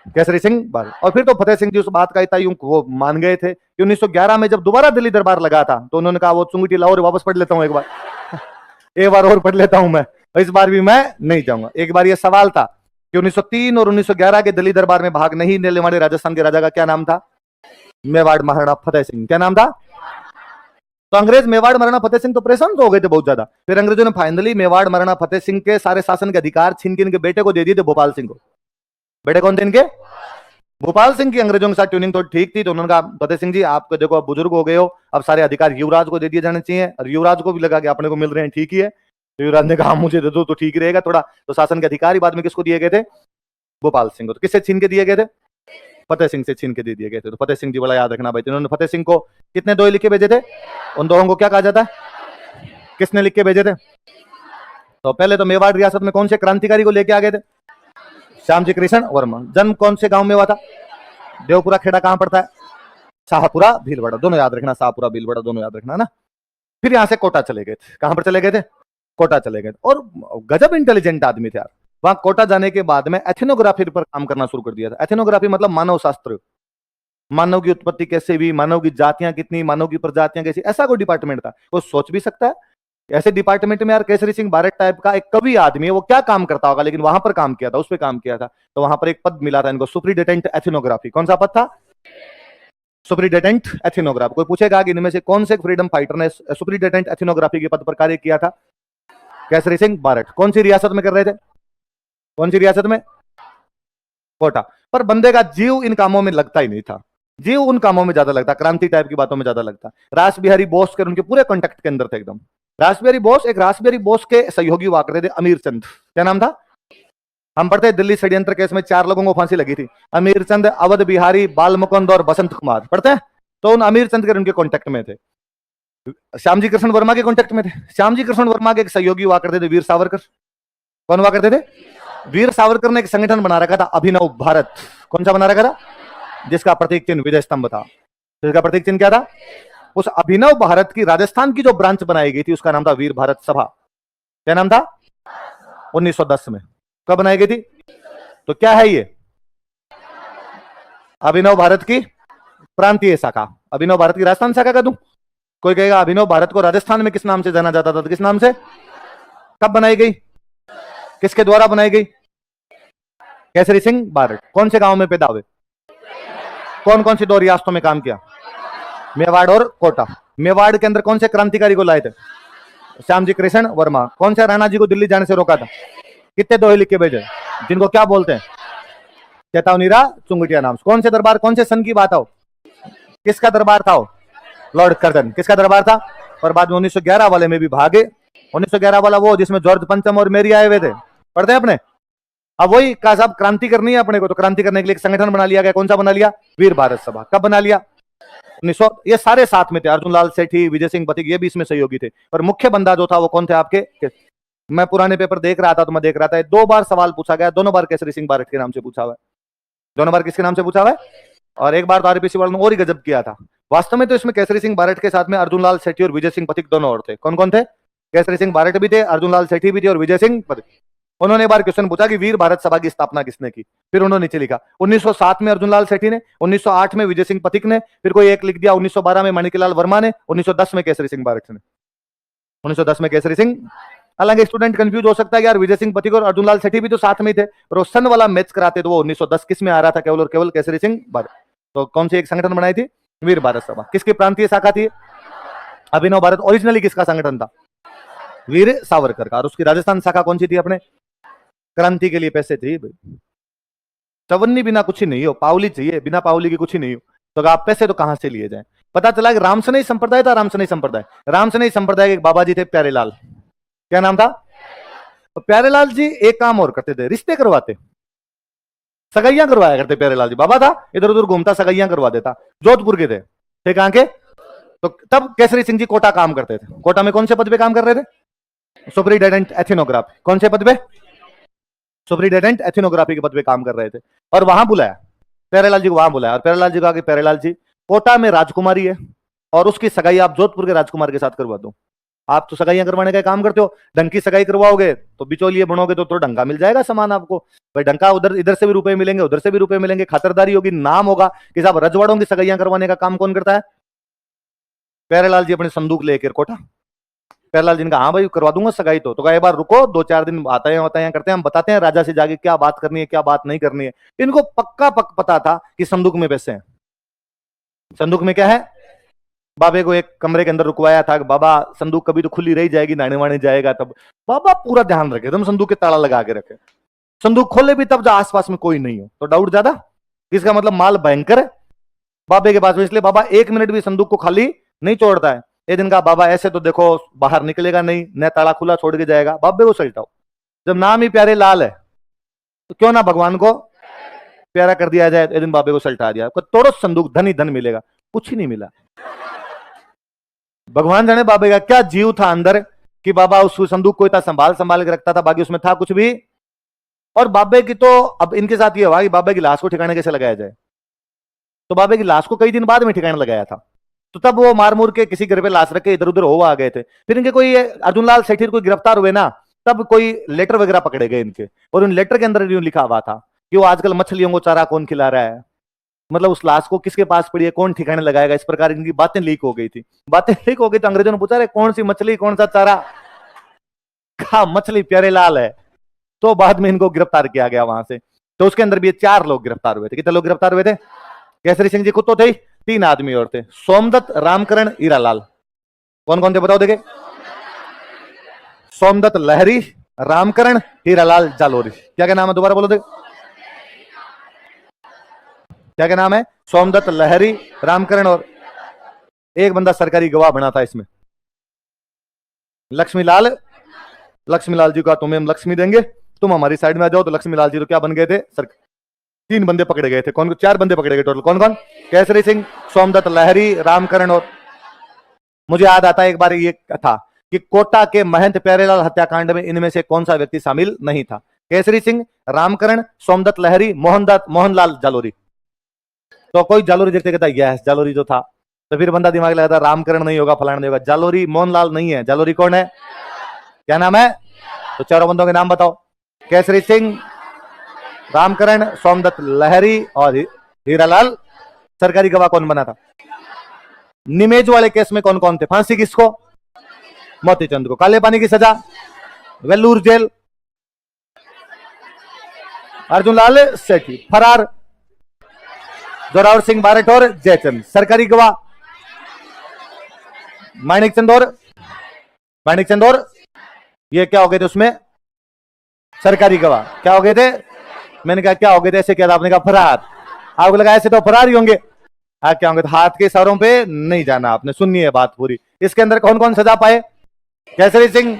केसरी सिंह बारट। और फिर तो फतेह सिंह जी उस बात का इतना यूं वो मान गए थे कि 1911 में जब दोबारा दिल्ली दरबार लगा था तो उन्होंने कहा वो चुंगटी लाओ और वापस पढ़ लेता हूं एक बार एक बार और पढ़ लेता हूं मैं, इस बार भी मैं नहीं जाऊंगा। एक बार ये सवाल था कि 1903 और 1911 के दिल्ली दरबार में भाग नहीं लेने वाले राजस्थान के राजा का क्या नाम था? मेवाड़ महाराणा फतेह सिंह। क्या नाम था? तो अंग्रेज मेवाड़ महाराणा फतेह सिंह तो परेशान तो हो गए थे बहुत ज्यादा। फिर अंग्रेजों ने फाइनली मेवाड़ महाराणा फतेह सिंह के सारे शासन के अधिकार छीन के इनके बेटे को दे दिए थे, भोपाल सिंह को। बेटे कौन थे इनके? भोपाल सिंह की अंग्रेजों के साथ ट्यूनिंग तो ठीक थी, तो उन्होंने कहा फतेह सिंह जी आपको देखो अब बुजुर्ग हो गए हो, अब सारे अधिकार युवराज को दे दिए जाने चाहिए। और युवराज को भी लगा कि अपने को मिल रहे हैं, ठीक ही है। तो युवराज ने कहा मुझे दे दो तो ठीक रहेगा थोड़ा। तो शासन के अधिकार ही बाद में किसको दिए गए थे? भोपाल सिंह को। तो किससे छीन के दिए गए थे? फतेह सिंह से छीन के दे दिए गए थे। तो फतेह सिंह जी बड़ा याद रखना भाई, इन्होंने फतेह सिंह को कितने दोहे लिख के भेजे थे? उन दोहों को क्या कहा जाता है? किसने लिख के भेजे थे? तो पहले तो मेवाड़ रियासत में कौन से क्रांतिकारी को लेके आ गए थे? श्यामजी कृष्ण वर्मा। जन्म कौन से गांव में हुआ था? देवपुरा खेड़ा कहां पड़ता है? शाहपुरा भीलवाड़ा। दोनों याद रखना, शाहपुरा भीलवाड़ा दोनों याद रखना ना। फिर यहां से कोटा चले गए थे। कहां पर चले गए थे? कोटा चले गए। और गजब इंटेलिजेंट आदमी थे यार। वहां कोटा जाने के बाद में एथनोग्राफी पर काम करना शुरू कर दिया था। एथनोग्राफी मतलब मानव शास्त्र, मानव की उत्पत्ति कैसे हुई, मानव की जातियां कितनी, मानव की प्रजातियां कैसी, ऐसा कोई डिपार्टमेंट था। वो सोच भी सकता है ऐसे डिपार्टमेंट में यार केसरी सिंह बारट टाइप का एक कवि आदमी है, वो क्या काम करता होगा, लेकिन वहां पर काम किया था, उस पर काम किया था। तो वहां पर एक पद मिला था इनको, सुपरिटेंडेंट एथनोग्राफी। कौन सा पद था? Superintendent ethnography. कोई पूछेगा कि इनमें से कौन से फ्रीडम फाइटर ने सुपरिटेंडेंट एथनोग्राफी के पद पर कार्य किया था? केसरी सिंह बारट। कौन सी रियासत में कर रहे थे? कौन सी रियासत में? कोटा। पर बंदे का जीव इन कामों में लगता ही नहीं था, जीव उन कामों में ज्यादा लगता, क्रांति टाइप की बातों में ज्यादा लगता। रास बिहारी बोस के उनके पूरे कॉन्टेक्ट के अंदर थे एकदम। रास बिहारी बोस, एक रास बिहारी बोस के सहयोगी हुआ करते थे, अमीर चंद। क्या नाम था? हम पढ़ते दिल्ली षड्यंत्र केस में 4 लोगों को फांसी लगी थी, अमीर चंद, अवध बिहारी, बाल मुकुंद और बसंत कुमार। पढ़ते हैं? तो उन अमीर चंद के उनके कॉन्टेक्ट में थे। श्यामजी कृष्ण वर्मा के कॉन्टेक्ट में थे। श्यामजी कृष्ण वर्मा के एक सहयोगी हुआ करते थे वीर सावरकर। कौन हुआ करते थे? वीर सावरकर ने एक संगठन बना रखा था, अभिनव भारत। कौन सा बना रखा था? जिसका प्रतीक चिन्ह विजय स्तंभ था। जिसका प्रतीक चिन्ह क्या था? उस अभिनव भारत की राजस्थान की जो ब्रांच बनाई गई थी उसका नाम था वीर भारत सभा। क्या नाम था? 1910 में। कब बनाई गई थी? तो क्या है ये? अभिनव भारत की प्रांतीय शाखा। अभिनव भारत की राजस्थान शाखा का दूं? कोई कहेगा अभिनव भारत को राजस्थान में किस नाम से जाना जाता था? तो किस नाम से? कब बनाई गई? किसके द्वारा बनाई गई? केसरी सिंह बारट। कौन से गांव में पैदा हुए? कौन कौन सी 2 रियासतों में काम किया? मेवाड़ और कोटा। मेवाड़ के अंदर कौन से क्रांतिकारी को लाए थे? श्यामजी कृष्ण वर्मा। कौन से राणा जी को दिल्ली जाने से रोका था? कितने दोहे लिख के भेजे, जिनको क्या बोलते हैं? चेतावनीरा चुंगटिया नाम। कौन से दरबार, कौन से सन की बात हो? किसका दरबार था? Lord Curzon. किसका दरबार था? और बाद में 1911 वाले में भी भागे। 1911 वाला वो जिसमें जॉर्ज पंचम और मेरी आए हुए थे, पढ़ते हैं अपने। अब वही का साहब क्रांति करनी है अपने को, तो क्रांति करने के लिए एक संगठन बना लिया गया। कौन सा बना लिया? वीर भारत सभा। कब बना लिया? 1900। ये सारे साथ में थे, अर्जुन लाल सेठी, विजय सिंह पथिक, ये भी इसमें सहयोगी थे। पर मुख्य बंदा जो था वो कौन थे आपके? मैं पुराने पेपर देख रहा था तो मैं देख रहा था 2 बार सवाल पूछा गया, दोनों बार केसरी सिंह बारट के नाम से पूछा हुआ है। दोनों बार किसके नाम से पूछा हुआ है? और एक बार तो आरपीसी वालों ने और ही गजब किया था। वास्तव में तो इसमें केसरी सिंह बारट के साथ में अर्जुन लाल सेठी और विजय सिंह पथिक दोनों और थे। कौन कौन थे? केसरी सिंह बारट भी थे, अर्जुन लाल सेठी भी थे और विजय सिंह पथिक। उन्होंने एक बार क्वेश्चन पूछा कि वीर भारत सभा की स्थापना किसने की? फिर उन्होंने नीचे लिखा 1907 में अर्जुन लाल सेठी ने, 1908 में विजय सिंह पथिक ने, फिर कोई एक लिख दिया 1912 में माणिकलाल वर्मा ने, 1910 में केसरी सिंह बारट ने। 1910 में केसरी सिंह। हालांकि स्टूडेंट कंफ्यूज हो सकता है कि यार विजय सिंह पथिक और अर्जुन लाल सेठी भी तो साथ में थे, पर वो सन वाला मैच कराते तो वो 1910 किस में आ रहा था? केवल और केवल केसरी सिंह बारट। तो कौन सी एक संगठन बनाई थी? वीर भारत सभा। किसकी प्रांतीय शाखा थी? अभिनव भारत। ओरिजिनली किसका संगठन था? वीर सावरकर का। और उसकी राजस्थान शाखा कौन सी थी अपने? क्रांति के लिए पैसे थे। चवन्नी बिना कुछ ही नहीं हो, पावली चाहिए, बिना पावली की कुछ ही नहीं हो। तो आप पैसे तो कहां से लिए जाए? पता चला कि रामसनई संप्रदाय था। रामसनई संप्रदाय, रामसनई संप्रदाय के एक बाबा जी थे प्यारेलाल। क्या नाम था? तो प्यारेलाल जी एक काम और करते थे, रिश्ते करवाते, सगाइयां करवाया करते। प्यारेलाल जी बाबा था, इधर उधर घूमता, सगाइयां करवा देता। जोधपुर के थे। कहां के? तो तब केसरी सिंह जी कोटा काम करते थे। कोटा में कौन से पद पे काम कर रहे थे? सुपरिटेंडेंट एथिनोग्राफी। कौन से पद पे? सुपरिटेंडेंट एथिनोग्राफी के पद पे काम कर रहे थे। और वहां बुलाया प्यारेलाल जी को, वहां बुलाया और प्यारेलाल जी को कहा कि प्यारेलाल जी, कोटा में राजकुमारी है और उसकी सगाई आप जोधपुर के राजकुमार के साथ करवा दो। आप तो सगाइयां करवाने का काम करते हो, ढंग की सगाई करवाओगे तो बिचौलिए बनोगे तो ढंगा मिल जाएगा सामान आपको। भाई ढंगा उधर इधर से भी रुपए मिलेंगे, उधर से भी रुपए मिलेंगे, खातरदारी होगी, नाम होगा कि साहब रजवाड़ों की सगाइयां करवाने का काम कौन करता है? प्यारेलाल जी अपने संदूक लेकर कोटा। प्यारेलाल जी ने कहा हाँ भाई करवा दूंगा सगाई। तो कहा एक बार रुको, 2-4 दिन आते हैं करते हैं, हम बताते हैं राजा से जाके क्या बात करनी है क्या बात नहीं करनी है। इनको पक्का पता था कि संदूक में पैसे हैं। संदूक में क्या है? बाबे को एक कमरे के अंदर रुकवाया था कि बाबा संदूक कभी तो खुली रही जाएगी, नाने वाने जाएगा तब। बाबा पूरा ध्यान रखे, एकदम संदूक के ताला लगा के रखे। संदूक खोले भी तब जब आसपास में कोई नहीं हो तो डाउट ज्यादा, इसका मतलब माल भयंकर है बाबे के पास। इसलिए बाबा 1 मिनट भी संदूक को खाली नहीं छोड़ता है। एक दिन कहा बाबा ऐसे तो देखो बाहर निकलेगा नहीं, न ताला खुला छोड़ के जाएगा। बाबे को सलटाओ, जब नाम ही प्यारे लाल है तो क्यों ना भगवान को प्यारा कर दिया जाए। एक दिन बाबे को सलटा दिया, तोड़ो संदूक, धन ही धन मिलेगा। कुछ ही नहीं मिला। भगवान जाने बाबे का क्या जीव था अंदर कि बाबा उस संदूक को इतना संभाल के रखता था, बाकी उसमें था कुछ भी। और बाबे की तो अब इनके साथ ये हुआ कि बाबे की लाश को ठिकाने कैसे लगाया जाए। तो बाबे की लाश को कई दिन बाद में ठिकाने लगाया था। तो तब वो मार मूर के किसी घर पे लाश रख के इधर उधर हो आ गए थे। फिर इनके कोई अर्जुन लाल सेठी कोई गिरफ्तार हुए ना, तब कोई लेटर वगैरह पकड़े गए इनके, और उन लेटर के अंदर यूं लिखा हुआ था कि वो आजकल मछलियों को चारा कौन खिला रहा है, मतलब उस लाश को किसके पास पड़ी है, कौन ठिकाने लगाएगा। इस प्रकार इनकी बातें लीक हो गई थी। बातें लीक हो गई तो अंग्रेजों ने पूछा रे कौन सी मछली कौन सा चारा? कहा मछली प्यारे लाल है। तो बाद में इनको गिरफ्तार किया गया वहां से। तो उसके अंदर भी 4 लोग गिरफ्तार हुए थे। कितने लोग गिरफ्तार हुए थे? केसरी सिंह जी खुद तो थे, 3 आदमी और थे, सोमदत्त, रामकरण, हीरालाल। कौन कौन थे बताओ देखे? सोमदत्त लहरी, रामकरण, हीरालाल जालोरी। क्या क्या नाम है दोबारा बोलो देख? क्या क्या नाम है? सोमदत्त, लहरी, रामकरण और एक बंदा सरकारी गवाह बना था इसमें, लक्ष्मीलाल। लक्ष्मीलाल जी का तुम्हें हम लक्ष्मी देंगे, तुम हमारी साइड में आ जाओ। तो लक्ष्मीलाल जी तो क्या बन गए थे? 3 बंदे पकड़े गए थे। कौन? 4 बंदे पकड़े गए टोटल। कौन कौन? केसरी सिंह, सोमदत्त, लहरी, रामकरण और मुझे याद आता है एक बार ये था कि कोटा के महंत प्यारेलाल हत्याकांड में इनमें से कौन सा व्यक्ति शामिल नहीं था? केसरी सिंह, रामकरण, सोमदत्त लहरी, मोहनलाल जालोरी। तो कोई जालोरी देखते कहता यस जालोरी जो था। तो फिर बंदा दिमाग लगाता रामकरण नहीं होगा, फलाना नहीं होगा, जालोरी मोहनलाल नहीं है। जालोरी कौन है? क्या नाम है? तो चारों बंदों के नाम बताओ। केसरी सिंह, रामकरण, सोमदत्त लहरी और हीरालाल। सरकारी गवाह कौन बना था? निमेज वाले केस में कौन कौन थे? फांसी किसको? मोतीचंद को। काले पानी की सजा, वेल्लूर जेल, अर्जुन लाल सेठी फरार, जोरावर सिंह बारट और जयचंद। सरकारी गवाह माणिकचंद और ये क्या हो गए थे उसमें? सरकारी गवाह क्या हो गए थे? मैंने कहा क्या हो गए थे? ऐसे क्या था? आपने कहा फरार। आपको लगा ऐसे तो फरार ही होंगे। क्या होंगे? तो हाथ के इशारों पे नहीं जाना आपने। सुनिए बात पूरी। इसके अंदर कौन कौन सजा पाए? केसरी सिंह,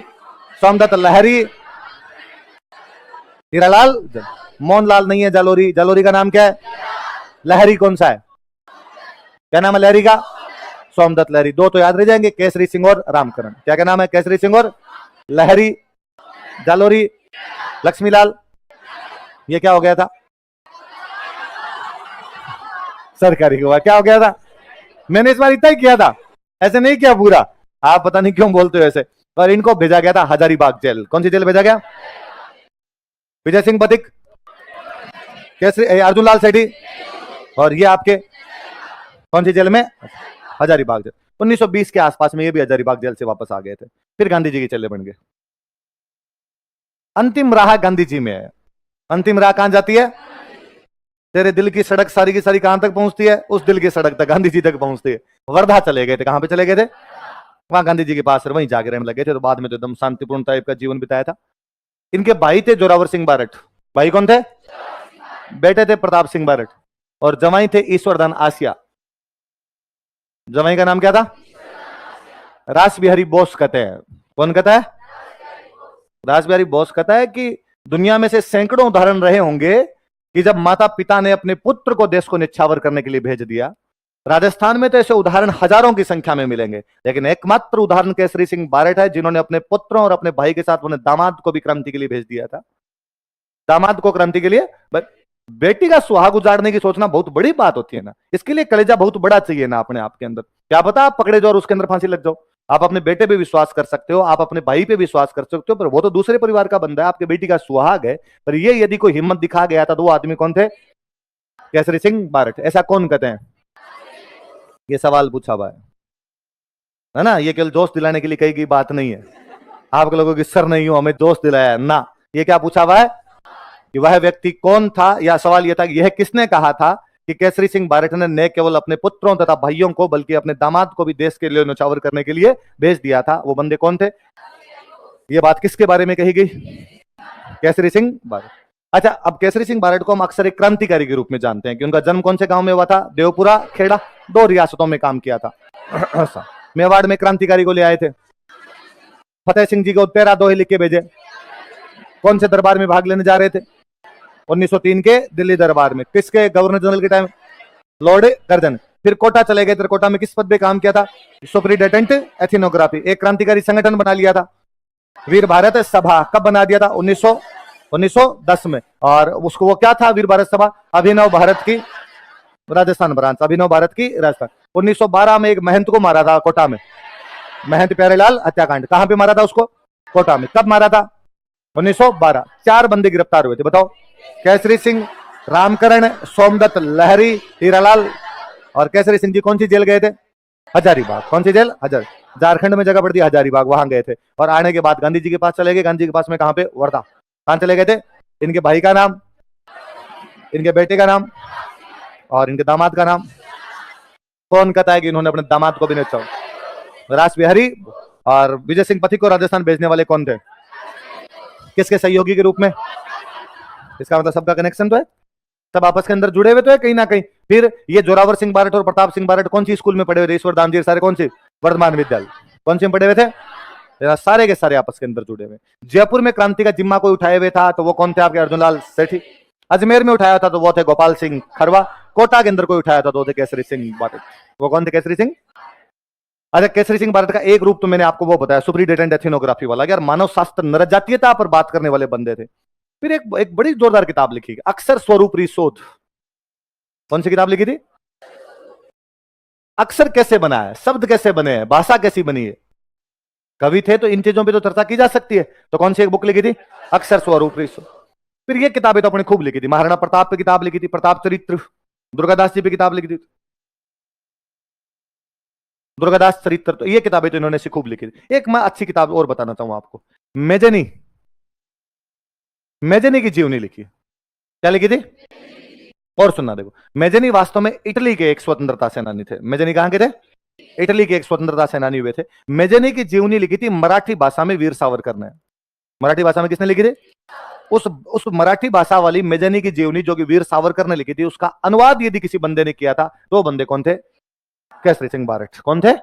सोमदत्त लहरी, हीरालाल, मोहनलाल नहीं है जालोरी। जालोरी का नाम क्या है? लहरी कौन सा है? क्या नाम है लहरी का? सोमदत्त लहरी। 2 तो याद रह जाएंगे, केसरी सिंह और रामकरण। क्या क्या नाम है? केसरी सिंह और लहरी, जालोरी, लक्ष्मीलाल। ये क्या हो गया था? सरकारी गवाह। क्या हो गया था? मैंने इस बार इतना ही किया था, ऐसे नहीं किया पूरा। आप पता नहीं क्यों बोलते हो ऐसे। और इनको भेजा गया था हजारीबाग जेल। कौन सी जेल भेजा गया? विजय सिंह बदिक, केसरी अर्जुन लाल सेठी और ये आपके कौन सी जेल में? हजारीबाग जेल। 1920 के आसपास में ये भी हजारीबाग जेल से वापस आ गए थे। फिर गांधी जी के चेले बन गए। अंतिम राह गांधी जी में है। अंतिम राह कहां जाती है? तेरे दिल की सड़क सारी की सारी कहां तक पहुंचती है? उस दिल की सड़क तक, गांधी जी तक पहुंचती है। वर्धा चले गए थे। कहां पे चले गए थे? वहां गांधी जी के पास वहीं जाके रहने लगे थे। तो बाद में तो एकदम शांतिपूर्ण टाइप का जीवन बिताया था। इनके भाई थे जोरावर सिंह बारट। भाई कौन थे? बेटे थे प्रताप सिंह बारट और जवाई थे ईश्वरदान आसिया। जवाई का नाम क्या था? रास बिहारी बोस कहते हैं। कौन कहता है? रास बिहारी बोस कहता है कि दुनिया में से सैकड़ों उदाहरण रहे होंगे कि जब माता पिता ने अपने पुत्र को देश को निछावर करने के लिए भेज दिया, राजस्थान में तो ऐसे उदाहरण हजारों की संख्या में मिलेंगे, लेकिन एकमात्र उदाहरण केसरी सिंह बारट है जिन्होंने अपने पुत्रों और अपने भाई के साथ अपने दामाद को भी क्रांति के लिए भेज दिया था। दामाद को क्रांति के लिए, बेटी का सुहाग उजाड़ने की सोचना बहुत बड़ी बात होती है ना, इसके लिए कलेजा बहुत बड़ा चाहिए ना अपने आप के अंदर। क्या पता आप पकड़े जाओ और उसके अंदर फांसी लग जाओ। आप अपने बेटे पे विश्वास कर सकते हो, आप अपने भाई पे विश्वास कर सकते हो, पर वो तो दूसरे परिवार का बंदा है, आपके बेटी का सुहाग है। पर ये यदि कोई हिम्मत दिखा गया था तो वो आदमी कौन थे? केसरी सिंह बारट। ऐसा कौन कहते हैं? ये सवाल पूछा हुआ है ना, ये केवल दोस्त दिलाने के लिए कही गई बात नहीं है। आप लोगों की सर नहीं हो, हमें दोस्त दिलाया ना, ये क्या पूछा हुआ है कि वह व्यक्ति कौन था, या सवाल यह था कि यह किसने कहा था कि केसरी सिंह बारट ने न केवल अपने पुत्रों तथा भाइयों को बल्कि अपने दामाद को भी देश के लिए न्यौछावर करने के लिए भेज दिया था। वो बंदे कौन थे? ये बात किसके बारे में कही गई? केसरी सिंह बारट। अच्छा, अब केसरी सिंह बारट को हम अक्सर एक क्रांतिकारी के रूप में जानते हैं कि उनका जन्म कौन से गांव में हुआ था? देवपुरा, खेड़ा, 2 रियासतों में काम किया था। मेवाड़ में क्रांतिकारी को ले आए थे। फतेह सिंह जी को 13 दोहे लिख के भेजे। कौन से दरबार में भाग लेने जा रहे थे? 1903 के दिल्ली दरबार में। किसके गवर्नर जनरल के टाइम? Lord Curzon. फिर कोटा चले गए। कोटा में किस पद पे काम किया था? सुपरिटेंडेंट एथिनोग्राफी। एक क्रांतिकारी संगठन बना लिया था, वीर भारत सभा। कब बना दिया था? 1910 में। और उसको वो क्या था? वीर भारत सभा, अभिनव भारत की राजस्थान ब्रांच, अभिनव भारत की राजस्थान। 1912 में एक महंत को मारा था कोटा में, महंत प्यारेलाल हत्याकांड। कहां पे मारा था उसको? कोटा में। कब मारा था? 1912। 4 बंदे गिरफ्तार हुए थे, बताओ। केसरी सिंह, रामकरण, सोमदत्त लहरी, हीरालाल और केसरी सिंह जी कौन सी जेल गए थे? हजारीबाग। कौन सी जेल? झारखंड में जगह पड़ती है हजारीबाग, वहां गए थे। और आने के बाद गांधी जी के पास चले गए। गांधी जी के पास में कहां पे? वर्धा। कहां चले गए थे? इनके भाई का नाम, इनके बेटे का नाम और इनके दामाद का नाम। कौन कहता है कि इन्होंने अपने दामाद को भी नहीं छोड़ा? रास बिहारी और विजय सिंह पथिक को राजस्थान भेजने वाले कौन थे? किसके सहयोगी के रूप में? इसका मतलब सबका कनेक्शन तो है, सब आपस के अंदर जुड़े हुए तो है कहीं ना कहीं। फिर ये जोरावर सिंह बारट और प्रताप सिंह बारट कौन सी स्कूल में पढ़े हुए थे? ईश्वर दाम जी सारे कौन सी? वर्धमान विद्यालय। कौन सी में पढ़े हुए थे? सारे के सारे आपस के अंदर जुड़े हुए। जयपुर में क्रांति का जिम्मा कोई उठाए हुए था तो वो कौन थे? आपके अर्जुनलाल सेठी। अजमेर में उठाया था तो वो थे गोपाल सिंह खरवा। कोटा के अंदर कोई उठाया था तो वो थे केसरी सिंह बारट। वो कौन थे? केसरी सिंह। अच्छा, केसरी सिंह बारट का एक रूप तो मैंने आपको वो बताया, सुपरिटेंडेंट एथिनोग्राफी वाला, यार मानव शास्त्र नरजातीयता पर बात करने वाले बंदे थे। फिर एक बड़ी जोरदार किताब लिखी, अक्षर स्वरूप रिशोध। कौन सी किताब लिखी थी? अक्षर कैसे बना है, शब्द कैसे बने हैं, भाषा कैसी बनी है। कवि थे तो इन चीजों पे तो चर्चा की जा सकती है। तो कौन सी एक बुक लिखी थी? अक्षर स्वरूप रिशोध। फिर ये किताबें तो अपने खूब लिखी थी। महाराणा प्रताप पे किताब लिखी थी, प्रताप चरित्र। दुर्गादास जी पे किताब लिखी थी, दुर्गादास चरित्र। तो ये किताबें तो इन्होंने से खूब लिखी थी। एक मैं अच्छी किताब और बताना चाहूंगा आपको, मेजेनी, मेजेनी की जीवनी लिखी। क्या लिखी थी? और सुनना देखो, मेजेनी वास्तव में इटली के एक स्वतंत्रता सेनानी थे। मेजेनी कहां के थे? इटली के एक स्वतंत्रता सेनानी हुए थे। मेजेनी की जीवनी लिखी थी मराठी भाषा में वीर सावरकर ने। मराठी भाषा में किसने लिखी थी? उस मराठी भाषा वाली मेजेनी की जीवनी जो कि वीर सावरकर ने लिखी थी, उसका अनुवाद यदि किसी बंदे ने किया था तो वो बंदे कौन थे? केसरी सिंह बारट। कौन थे?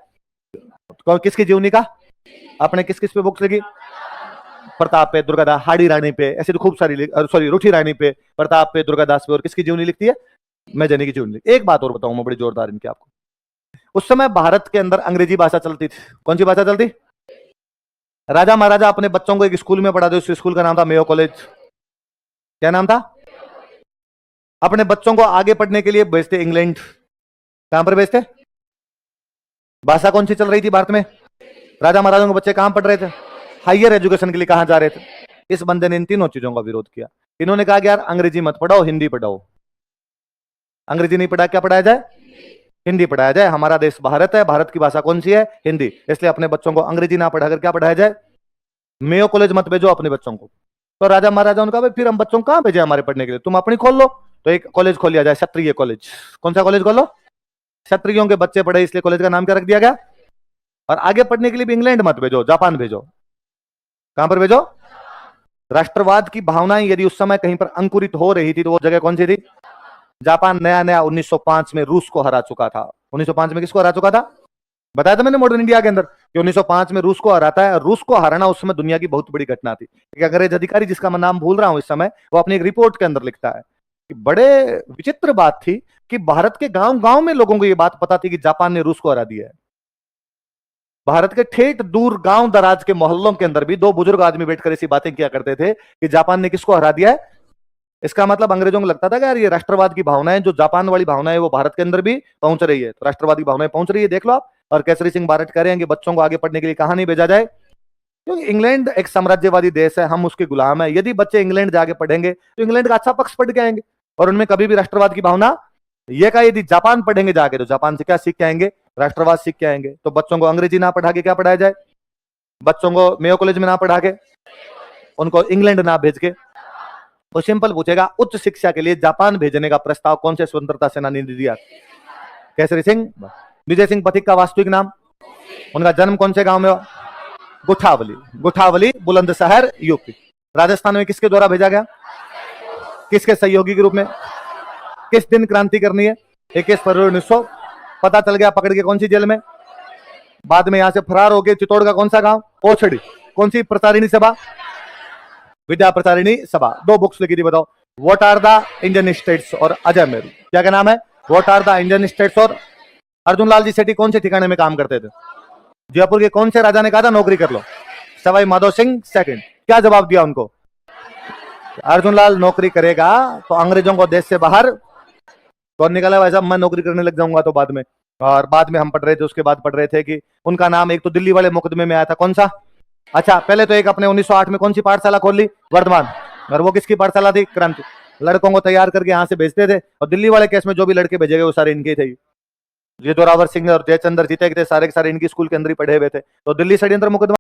किसकी जीवनी का? आपने किस किस पे बुक्स लिखी? प्रताप पे, दुर्गादास, हाड़ी रानी पे, ऐसी तो खूब सारी, सॉरी रूठी रानी पे, प्रताप पे, दुर्गादास पे। और किसकी जीवनी लिखती है? मेजेनी की जीवनी। एक बात और बताऊं मैं बड़ी जोरदार इनकी आपको, उस समय भारत के अंदर अंग्रेजी भाषा चलती थी। कौन सी भाषा चलती? राजा महाराजा अपने बच्चों को एक स्कूल में पढ़ाते, उस स्कूल का नाम था मेयो कॉलेज। क्या नाम था? अपने बच्चों को आगे पढ़ने के लिए भेजते इंग्लैंड। कहां पर भेजते? भाषा कौन सी चल रही थी भारत में? राजा महाराजा के बच्चे कहां पढ़ रहे थे? हायर एजुकेशन के लिए कहां जा रहे थे? इस बंदे ने इन तीनों चीजों का विरोध किया। इन्होंने कहा कि यार अंग्रेजी मत पढ़ाओ, हिंदी पढ़ाओ। अंग्रेजी नहीं पढ़ा, क्या पढ़ाया जाए? हिंदी पढ़ाया जाए। हमारा देश भारत है, भारत की भाषा कौन सी है? हिंदी। इसलिए अपने बच्चों को अंग्रेजी ना पढ़ाकर क्या पढ़ाया जाए? मेयो कॉलेज मत भेजो अपने बच्चों को। तो राजा महाराजा ने कहा भाई फिर हम बच्चों को कहां भेजे हमारे पढ़ने के लिए, तुम अपनी खोल लो। तो एक कॉलेज खोल लिया जाए, क्षत्रिय कॉलेज। कौन सा कॉलेज खोलो? क्षत्रियों के बच्चे पढ़े, इसलिए कॉलेज का नाम क्या रख दिया गया? और आगे पढ़ने के लिए भी इंग्लैंड मत भेजो, जापान भेजो। कहां पर भेजो? राष्ट्रवाद की भावनाएं यदि उस समय कहीं पर अंकुरित हो रही थी तो वो जगह कौन सी थी? जापान नया नया 1905 में रूस को हरा चुका था। 1905 में किसको हरा चुका था? बताया था मैंने मॉडर्न इंडिया के अंदर कि 1905 में रूस को हराता है। रूस को हराना उस समय दुनिया की बहुत बड़ी घटना थी। एक अंग्रेज अधिकारी जिसका मैं नाम भूल रहा हूं इस समय, वो अपनी एक रिपोर्ट के अंदर लिखता है कि बड़े विचित्र बात थी कि भारत के गांव गांव में लोगों को यह बात पता थी कि जापान ने रूस को हरा दिया है। भारत के ठेठ दूर गांव दराज के मोहल्लों के अंदर भी दो बुजुर्ग आदमी बैठकर ऐसी बातें किया करते थे कि जापान ने किसको हरा दिया है। इसका मतलब अंग्रेजों को लगता था कि यार ये राष्ट्रवाद की भावनाएं, जो जापान वाली भावना है, वो भारत के अंदर भी पहुंच रही है। तो राष्ट्रवाद की भावनाएं पहुंच रही है, देख लो आप। और केसरी सिंह बारट कह रहे हैं कि बच्चों को आगे पढ़ने के लिए कहां नहीं भेजा जाए, क्योंकि इंग्लैंड एक साम्राज्यवादी देश है, हम उसके गुलाम है। यदि बच्चे इंग्लैंड जाके पढ़ेंगे तो इंग्लैंड का अच्छा पक्ष पढ़ के आएंगे और उनमें कभी भी राष्ट्रवाद की भावना ये का। यदि जापान पढ़ेंगे जाके तो जापान से क्या सीख के आएंगे, राष्ट्रवाद सीख के आएंगे। तो बच्चों को अंग्रेजी ना पढ़ा के क्या पढ़ाया जाए, बच्चों को मेयो कॉलेज में ना पढ़ा के, उनको इंग्लैंड ना भेज के। वो सिंपल पूछेगा, उच्च शिक्षा के लिए जापान भेजने का प्रस्ताव कौन से स्वतंत्रता सेनानी ने दिया? केसरी सिंह। विजय सिंह पथिक का वास्तविक नाम? उनका जन्म कौन से गांव में हुआ? गुठावली। गुठावली बुलंदशहर यूपी। राजस्थान में किसके द्वारा भेजा गया, किसके सहयोगी के रूप में? किस दिन क्रांति करनी है? 21 फरवरी 1900। पता चल गया पकड़ के कौन सी जेल में? बाद में यहां से फरार हो गए चित्तौड़ का कौन सा गांव? ओछड़ी। कौन सी प्रचारिणी सभा? विद्या प्रचारिणी सभा। दो बुक्स लिखी थी, बताओ। What are the Indian states और अजय मेरू। क्या नाम है? What are the Indian states. और अर्जुन लाल जी सेठी कौन से ठिकाने में काम करते थे? जयपुर के कौन से राजा ने कहा था नौकरी कर लो? सवाई माधो सिंह सेकंड। क्या जवाब दिया उनको? अर्जुन लाल नौकरी करेगा तो अंग्रेजों को देश से बाहर कौन निकाला? वैसा मैं नौकरी करने लग जाऊंगा तो बाद में। और बाद में हम पढ़ रहे थे, उसके बाद पढ़ रहे थे कि उनका नाम एक तो दिल्ली वाले मुकदमे में आया था, कौन सा? अच्छा, पहले तो एक अपने 1908 में कौन सी पाठशाला खोल ली? वर्धमान। और वो किसकी पाठशाला थी? क्रांति। लड़कों को तैयार करके यहां से भेजते थे, और दिल्ली वाले केस में जो भी लड़के भेजे गए वो सारे इनके थे। ये जोरावर सिंह और जयचंद्र जीते थे, सारे के सारे इनकी स्कूल के अंदर ही पढ़े हुए थे। तो दिल्ली षड्यंत्र मुकदमा